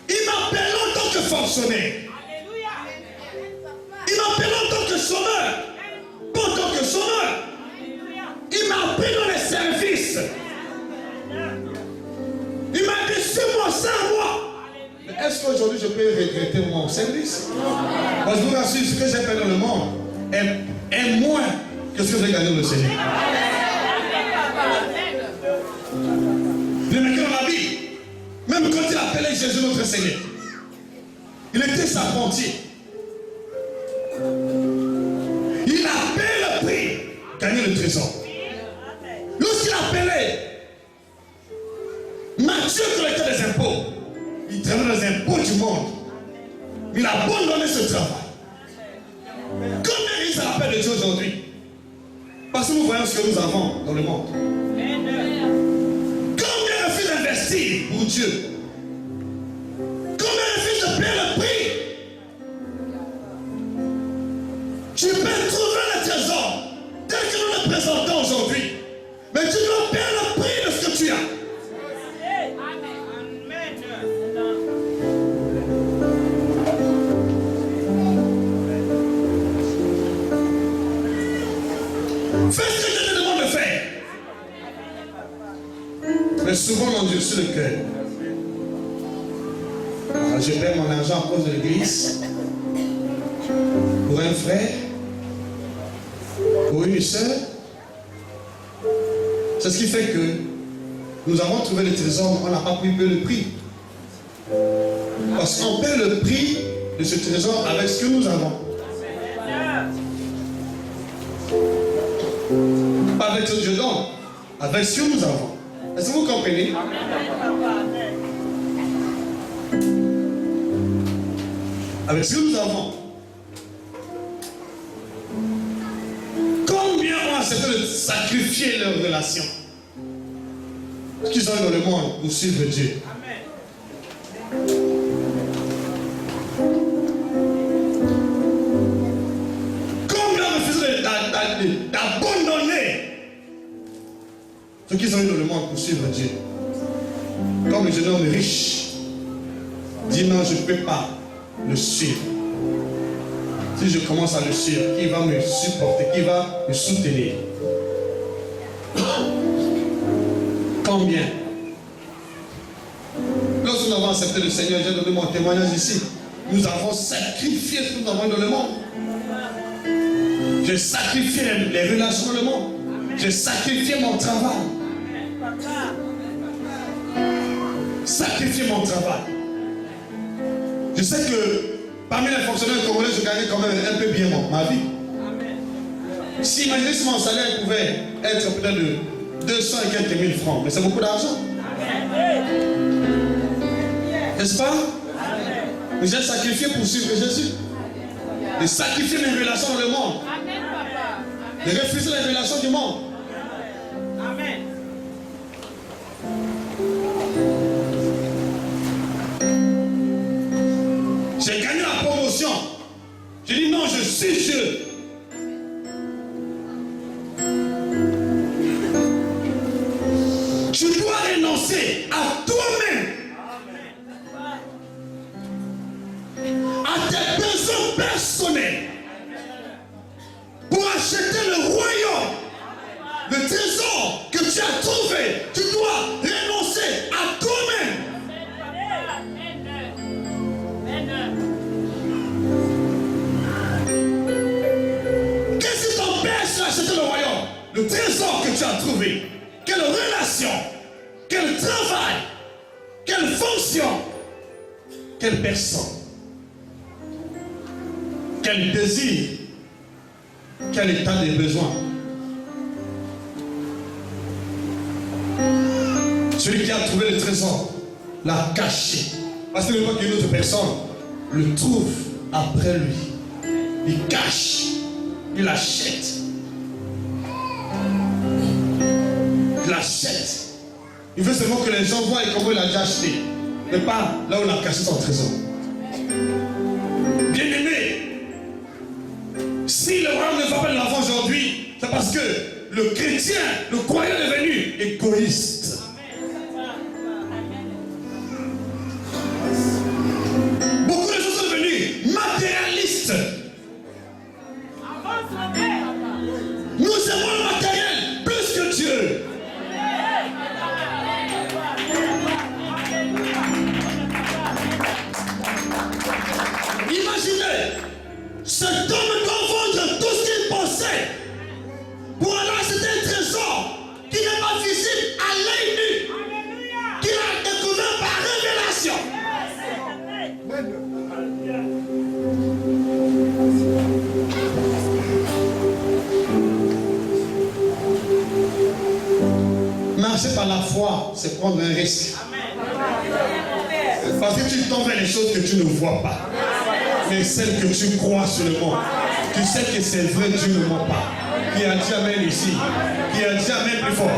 Il m'appelle en tant que fonctionnaire. Il m'appelle en tant que chômeur. Pas en tant que chômeur. Il m'a appelé dans les services. Il m'a dit c'est moi, c'est à moi. Mais est-ce qu'aujourd'hui je peux regretter mon service? Parce que je vous rassure, ce que j'ai fait dans le monde est moins que ce que j'ai gagné dans le Seigneur. Le mec dans la Bible, même quand il appelait Jésus notre Seigneur, il était charpentier. Il a payé le prix, gagné le trésor. Lorsqu'il appelait Matthieu collecteur des impôts, il travaillait dans les impôts du monde. Il a abandonné ce travail. Combien il s'appelle de Dieu aujourd'hui? Parce que nous voyons ce que nous avons dans le monde. Combien refusent d'investir pour Dieu? Combien refusent de payer le prix? Tu peux trouver le trésor tel que nous le présentons aujourd'hui. Mais tu dois payer le prix de ce que tu as. Fais ce que je te demande de faire. Mais souvent on endurcit le cœur. Alors, je perds mon argent à cause de l'église. Pour un frère. Pour une soeur. C'est ce qui fait que nous avons trouvé le trésor, on n'a pas pu payer le prix. Parce qu'on paie le prix de ce trésor avec ce que nous avons. Pas avec ce que je donne, avec ce que nous avons. Est-ce que vous comprenez? Avec ce que nous avons. Combien ont accepté de sacrifier leurs relations? Ce qu'ils ont dans le monde pour suivre Dieu. Combien refusent d'abandonner ce qu'ils ont eu dans le monde pour suivre Dieu? Comme le jeune homme riche dit non, je ne peux pas le suivre. Si je commence à le suivre, qui va me supporter, qui va me soutenir? Combien? Lorsque nous avons accepté le Seigneur, j'ai donné mon témoignage ici. Nous avons sacrifié ce que nous avons dans le monde. J'ai sacrifié les relations dans le monde. J'ai sacrifié mon travail. Sacrifié mon travail. Je sais que parmi les fonctionnaires congolais, je gagnais quand même un peu bien ma vie. Si imaginez si mon salaire pouvait être peut-être de 200 et quelques mille francs, mais c'est beaucoup d'argent. N'est-ce pas? Mais j'ai sacrifié pour suivre Jésus. J'ai sacrifié mes relations dans le monde. J'ai refusé les relations du monde. Amen. J'ai gagné la promotion. J'ai dit non, je suis Dieu. Tu dois renoncer à toi-même, à tes besoins personnels, pour acheter le royaume, le trésor que tu as trouvé. Tu dois renoncer à toi-même. Qu'est-ce qui t'empêche d'acheter le royaume? Le trésor que tu as trouvé. Quelle relation, quel travail, quelle fonction, quelle personne, quel désir, quel état des besoins. Celui qui a trouvé le trésor l'a caché. Parce que le fois qu'une autre personne le trouve après lui. Il cache, il achète. Il achète. Il veut seulement que les gens voient comment il a déjà acheté. Mais pas là où il a caché son trésor. Bien-aimé, si le royaume ne va pas de l'avant aujourd'hui, c'est parce que le chrétien, le croyant est devenu égoïste. Beaucoup de gens sont devenus matérialistes. Nous aimons le matériel plus que Dieu. Imaginez, cet homme doit vendre tout ce qu'il possède pour aller acheter un trésor qui n'est pas visible à l'œil nu, qu'il a découvert par révélation. Marcher par la foi, c'est prendre un risque. Parce que tu tends vers les choses que tu ne vois pas. Mais celles que tu crois seulement. Tu sais que c'est vrai, Dieu ne ment pas. Qui a dit amen ici. Qui a dit amen plus fort.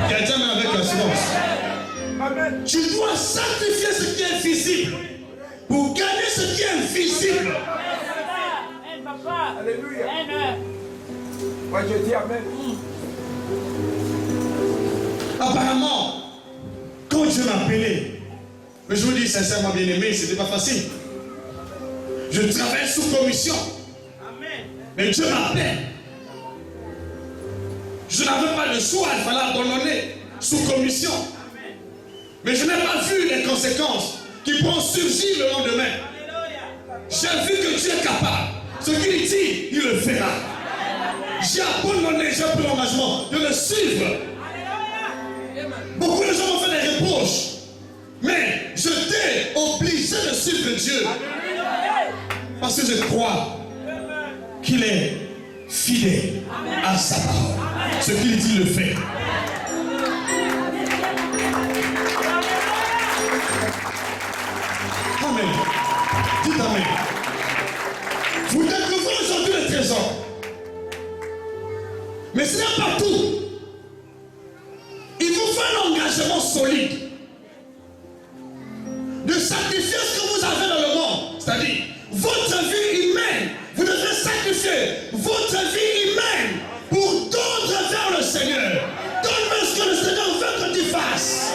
Qui a dit amen avec assurance. Tu dois sacrifier ce qui est visible pour gagner ce qui est invisible. Alléluia. Moi je dis amen. Apparemment, quand Dieu m'a appelé, mais je vous dis sincèrement, bien aimé, ce n'était pas facile. Je travaille sous commission. Mais Dieu m'appelle. Je n'avais pas le choix, il fallait abandonner sous commission. Mais je n'ai pas vu les conséquences qui pourront surgir le lendemain. J'ai vu que Dieu est capable. Ce qu'il dit, il le fera. J'ai abandonné, j'ai pris l'engagement de le suivre. Beaucoup de gens m'ont fait des reproches. Mais je t'ai obligé de suivre Dieu. Parce que je crois qu'il est fidèle à sa parole. Ce qu'il dit, le fait. Amen. Dites amen. Vous découvrez aujourd'hui le trésor. Mais ce n'est pas tout. Il vous faut un engagement solide de sacrifier ce que vous avez dans le monde. C'est-à-dire, votre vie humaine, vous devez sacrifier votre vie humaine pour tendre vers le Seigneur. Donne-moi ce que le Seigneur veut que tu fasses.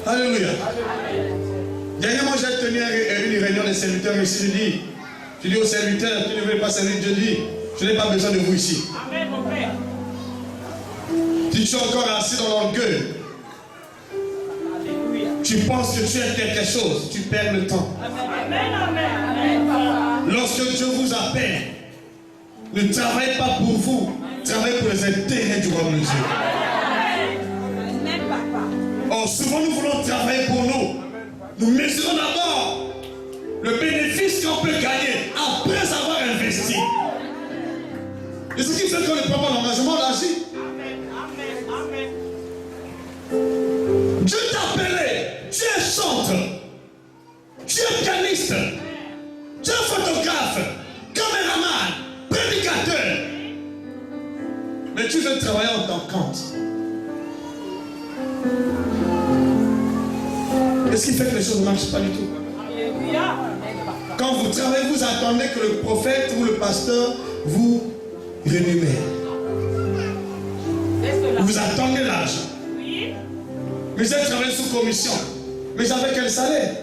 Alléluia. Dernièrement, j'ai tenu une réunion des serviteurs ici. Je dis aux serviteurs qui ne veulent pas servir Dieu, je n'ai pas besoin de vous ici. Amen, mon Père. Si tu es encore assis dans l'orgueil, tu penses que tu es quelque chose, tu perds le temps. Amen, amen, amen. Lorsque Dieu vous appelle, ne travaillez pas pour vous, travaillez pour les intérêts du royaume de Dieu. Or, souvent nous voulons travailler pour nous. Nous mesurons d'abord le bénéfice qu'on peut gagner après avoir investi. Et ce qui fait qu'on ne prend pas l'engagement d'agir. Dieu t'a appelé, tu es chanteur, tu es pianiste, tu es photographe, caméraman, prédicateur. Mais tu veux travailler en tant qu'ante. Qu'est-ce qui fait que les choses ne marchent pas du tout? Quand vous travaillez, vous attendez que le prophète ou le pasteur vous rémunère. Vous attendez l'argent. Mais j'ai travaillé sous commission. Mais j'avais quel salaire?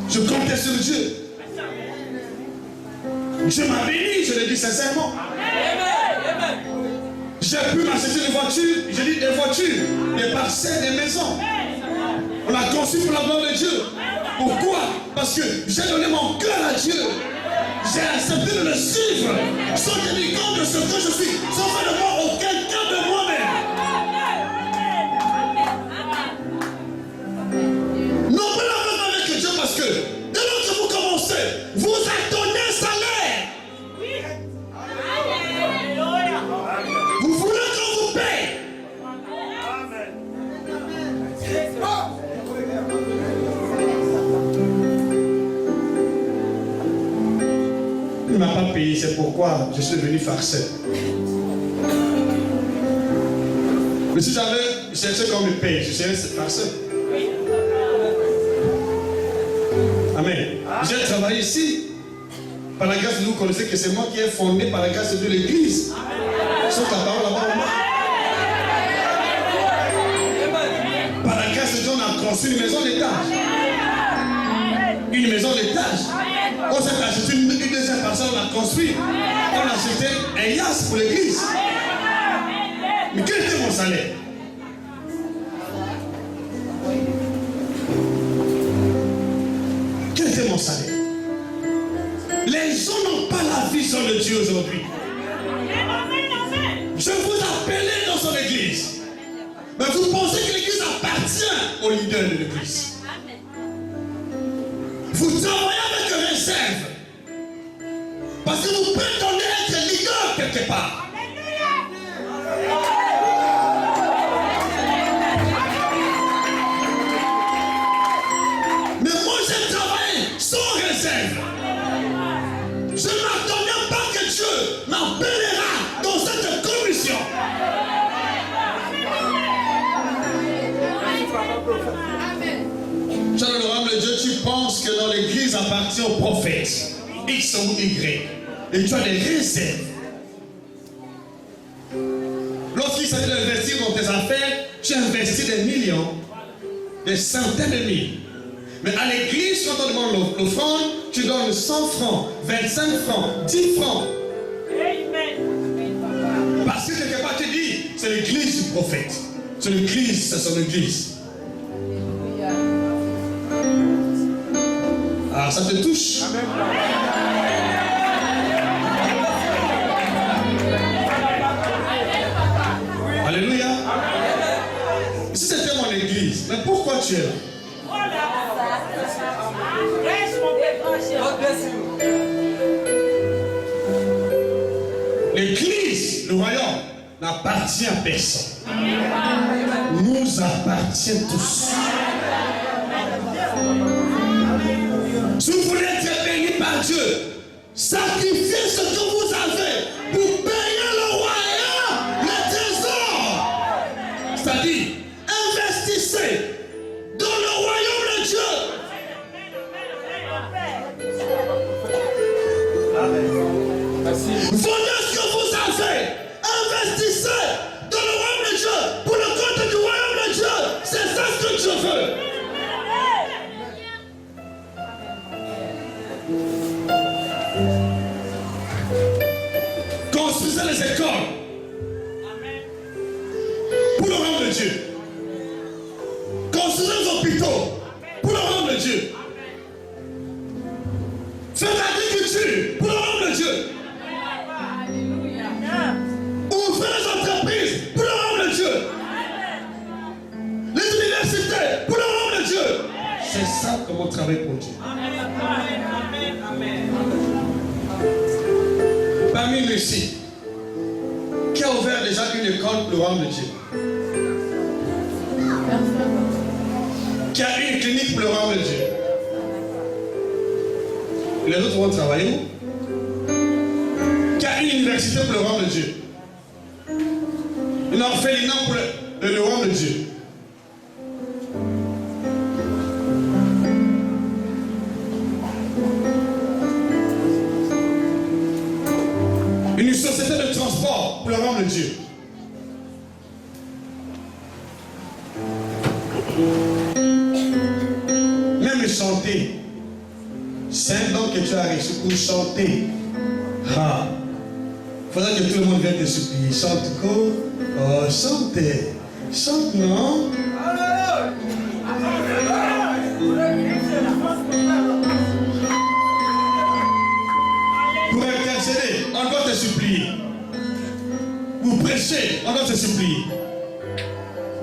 Je comptais sur Dieu. Dieu m'a béni, je le dis sincèrement. J'ai pu m'acheter des voitures, j'ai dit des voitures, des parcelles, des maisons. On a conçu pour la gloire de Dieu. Pourquoi? Parce que j'ai donné mon cœur à Dieu. J'ai accepté de le suivre sans tenir compte de ce que je suis, sans faire de moi aucun cas de moi-même. Non, pas la même avec Dieu parce que dès lors que vous commencez, vous attendez un salaire. Vous voulez qu'on vous paye. m'a pas payé, c'est pourquoi je suis devenu farceur. Mais si j'avais cherché qu'on me paye, je serais farceur. Amen. J'ai travaillé ici. Par la grâce de Dieu, vous connaissez que c'est moi qui ai fondé par la grâce de Dieu l'église. Sauf la parole là-bas. Par la grâce de Dieu, on a construit une maison d'étage. Une maison d'étage. On s'est acheté une deuxième parcelle, on a construit. On a acheté un yas pour l'église. Mais quel était mon salaire? Quel était mon salaire? Les gens n'ont pas la vision de Dieu aujourd'hui. Je vous appelais dans son église. Mais vous pensez que l'église appartient au leader de l'église. Vous travaillez avec réserve. Parce que vous prétendez être leader quelque part. Mais moi j'ai travaillé sans réserve. Je ne m'attendais pas que Dieu m'appellera dans cette commission. Cher l'honorable Dieu, tu penses que dans l'église appartient au prophète X ou Y. Et tu as des réserves. Lorsqu'il s'agit d'investir dans tes affaires, tu investis des millions, des centaines de mille. Mais à l'église, quand on demande l'offrande, tu donnes 100 francs, 25 francs, 10 francs. Parce que quelque part tu dis, c'est l'église du prophète. C'est l'église, c'est son église. Ah, ça te touche. Alléluia. Si c'était mon église, mais pourquoi tu es là? L'église, le royaume, n'appartient à personne. Nous appartient tous. Si vous voulez être béni par Dieu, sacrifiez ce que vous avez pour payer le royaume, le trésor. C'est-à-dire, investissez dans le royaume de Dieu. Vendez ce que vous avez. Investissez dans le royaume de Dieu. Pour le compte du royaume de Dieu. C'est ça ce que Dieu veut. Construisez les écoles. Pour le royaume de Dieu. Construisez les hôpitaux. Pour le royaume de Dieu. Faites l'agriculture. Pour le royaume de Dieu. Ouvrez les entreprises pour le royaume de Dieu. Les universités pour le royaume de Dieu. C'est ça que vous travaillez pour Dieu. Parmi nous ici, qui a ouvert déjà une école pour le royaume de Dieu? Qui a une clinique pour le royaume de Dieu? Les autres vont travailler où? Qui a une université pour le royaume de Dieu? Une orphelinat pour le royaume de Dieu. Une société de transport pour le royaume de Dieu. Même chanter. C'est un don que tu as reçu pour chanter. Ah. Il faudrait que tout le monde vienne te supplier. Chante quoi? Oh, chante. Chante, non? Pour intercéder, on doit te supplier. Pour prêcher, on doit te supplier.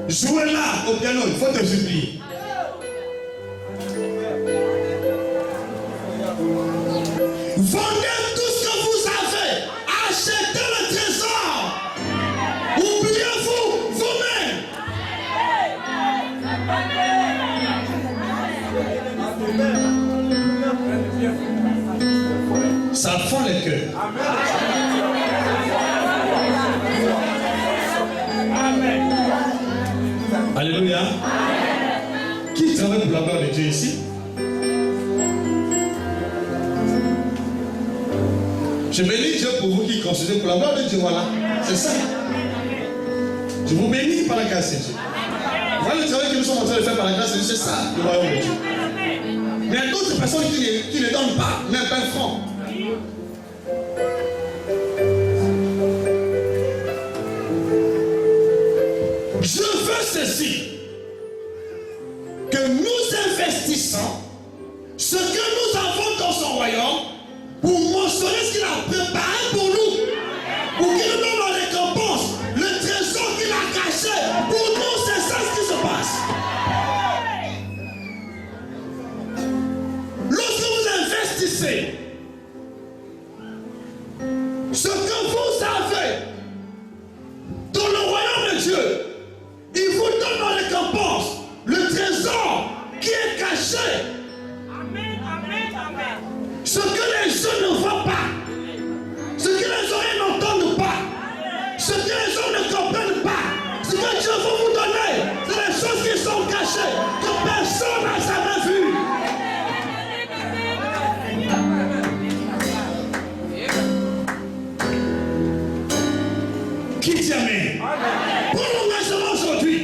Jouer là, au piano, il faut te supplier. Vendez tout ce que vous avez. Achetez le trésor. Oubliez-vous vous-même. Ça fend les cœurs. Amen. Alléluia. Qui travaille pour la gloire de Dieu ici? Je bénis Dieu pour vous qui considérez pour la gloire de Dieu. Voilà. C'est ça. Je vous bénis par la grâce de Dieu. Voilà le travail que nous sommes en train de faire par la grâce de Dieu. C'est ça, le royaume de Dieu. Mais il y a d'autres personnes qui ne donnent pas, même pas un franc. Je veux ceci, que nous investissons ce que nous avons dans son royaume pour mentionner ce qu'il a préparé pour nous, pour qu'il nous donne la récompense, le trésor qu'il a caché. Pour nous, c'est ça ce qui se passe. Lorsque vous investissez ce que vous avez dans le royaume de Dieu, il vous donne la récompense, le trésor qui est caché. Amen, amen, amen. Ce que les yeux ne voient pas, ce que les oreilles n'entendent pas, ce que les hommes ne comprennent pas, ce que Dieu veut vous donner, c'est des choses qui sont cachées, que personne n'a jamais vues. Qui dit Amen? Pour l'engagement aujourd'hui,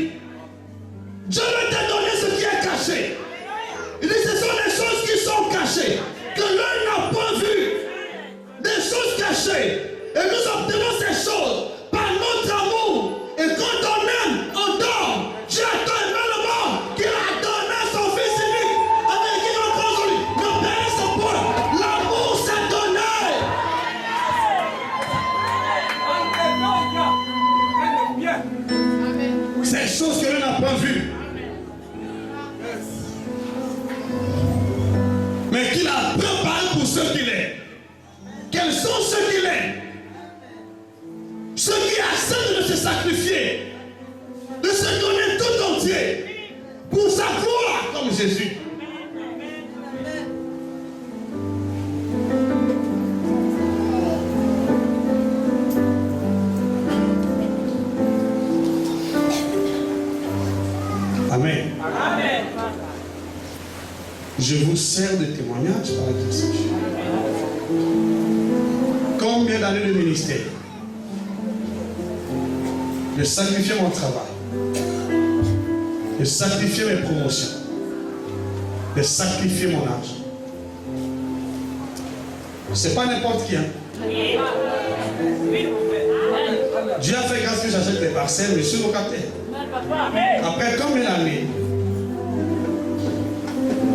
Dieu veut te donner ce qui est caché. Il dit ce sont des choses qui sont cachées, que l'œil n'a pas vues, des choses cachées. Et nous obtenons ces choses par notre amour. Et quand on aime, on donne. Dieu a tant aimé le monde qu'il a donné son Fils unique, avec qui on prend sur lui. Ne périsse point. L'amour s'est donné. Ces choses que l'on n'a pas vues, mais qu'il a préparé pour ceux qu'il est. Quels sont ceux qu'il est? Ceux qui acceptent de se sacrifier, de se donner tout entier pour sa gloire comme Jésus. Amen. Amen. Je vous sers de témoignage par la grâce de Dieu. Combien d'années de ministère? J'ai sacrifié mon travail. J'ai sacrifié mes promotions. J'ai sacrifié mon argent. C'est pas n'importe qui. Hein? Dieu a fait grâce que j'achète des parcelles, mais je suis locataire. Après combien d'années?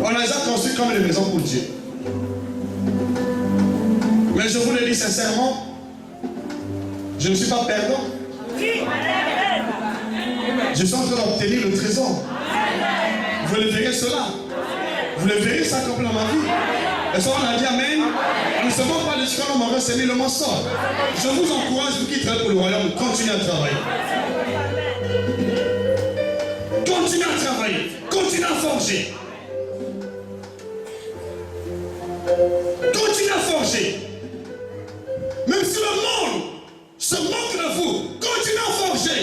On a déjà construit comme une maison pour Dieu. Mais je vous le dis sincèrement, je ne suis pas perdant. Je suis en train d'obtenir le trésor. Vous le verrez cela. Vous le verrez s'accomplir dans ma vie. Et ça, on a dit Amen. On ne se moque pas de ce qu'on m'a ressemé le mensonge. Je vous encourage, vous qui travaillez pour le royaume, continuez à travailler. Continuez à travailler. Continuez à forger. Continuez à forger. Même si le monde se moque de vous, continuez à forger.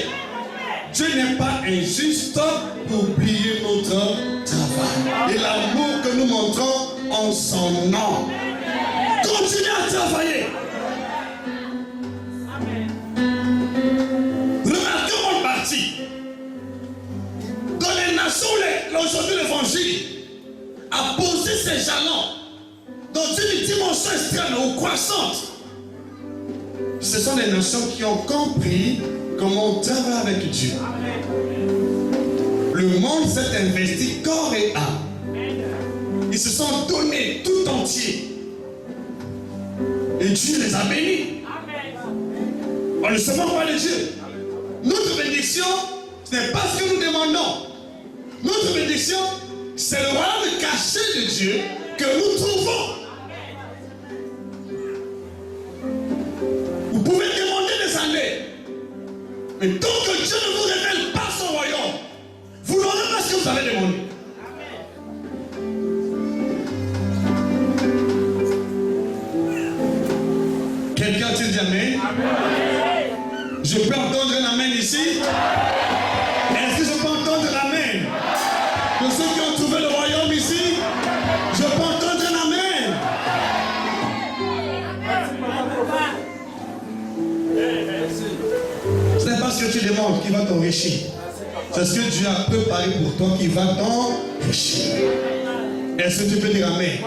Dieu n'est pas injuste pour oublier notre travail et l'amour que nous montrons en son nom. Continuez à travailler. Remarquez mon parti. Dans les nations où aujourd'hui l'évangile a posé ses jalons dans une dimension extrême ou croissante, ce sont les nations qui ont compris comment on travaille avec Dieu. Le monde s'est investi corps et âme. Ils se sont donnés tout entier. Et Dieu les a bénis. On ne se moque pas de Dieu. Notre bénédiction, ce n'est pas ce que nous demandons. Notre bénédiction, c'est le royaume caché de Dieu que nous trouvons. Vous pouvez demander des années. Mais tant que Dieu ne vous révèle pas son royaume, vous n'aurez pas ce que vous avez demandé. Je peux entendre un amen ici? Est-ce que je peux entendre un amen? De ceux qui ont trouvé le royaume ici, je peux entendre un amen. Ce n'est pas ce que tu demandes qui va t'enrichir. C'est ce que Dieu a préparé pour toi qui va t'enrichir. Est-ce que tu peux dire amen?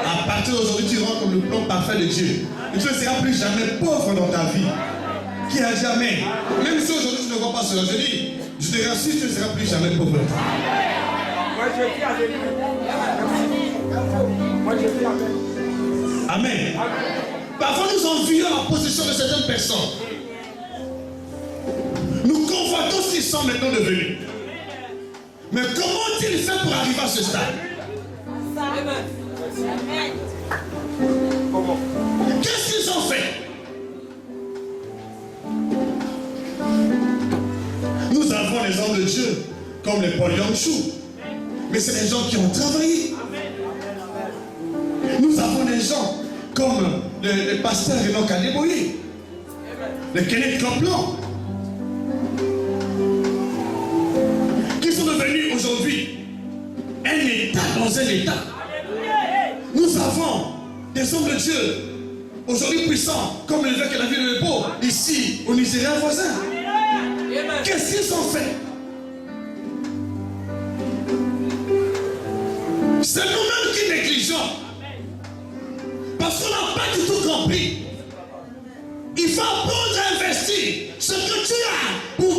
À partir d'aujourd'hui, tu rentres comme le plan parfait de Dieu. Et tu ne seras plus jamais pauvre dans ta vie. Qui a jamais? Même si aujourd'hui tu ne vois pas cela, je dis, je te rassure, tu ne seras plus jamais pauvre dans ta vie. Moi je dis amen. Amen. Parfois nous envions la possession de certaines personnes. Nous convoitons ce qu'ils sont maintenant devenus. Mais comment ont-ils fait pour arriver à ce stade? Qu'est-ce qu'ils ont fait? Nous avons les hommes de Dieu, comme les Paul Yangshu. Mais c'est des gens qui ont travaillé. Nous avons des gens comme le pasteur Enoch Adeboye, le Kenneth Copeland, qui sont devenus aujourd'hui un État dans un État. Nous avons des hommes de Dieu aujourd'hui puissants, comme l'évêque de la ville de Lepo, ici au Nigeria voisin. Qu'est-ce qu'ils ont fait? C'est nous-mêmes qui négligeons. Parce qu'on n'a pas du tout compris. Il faut apprendre à investir ce que tu as pour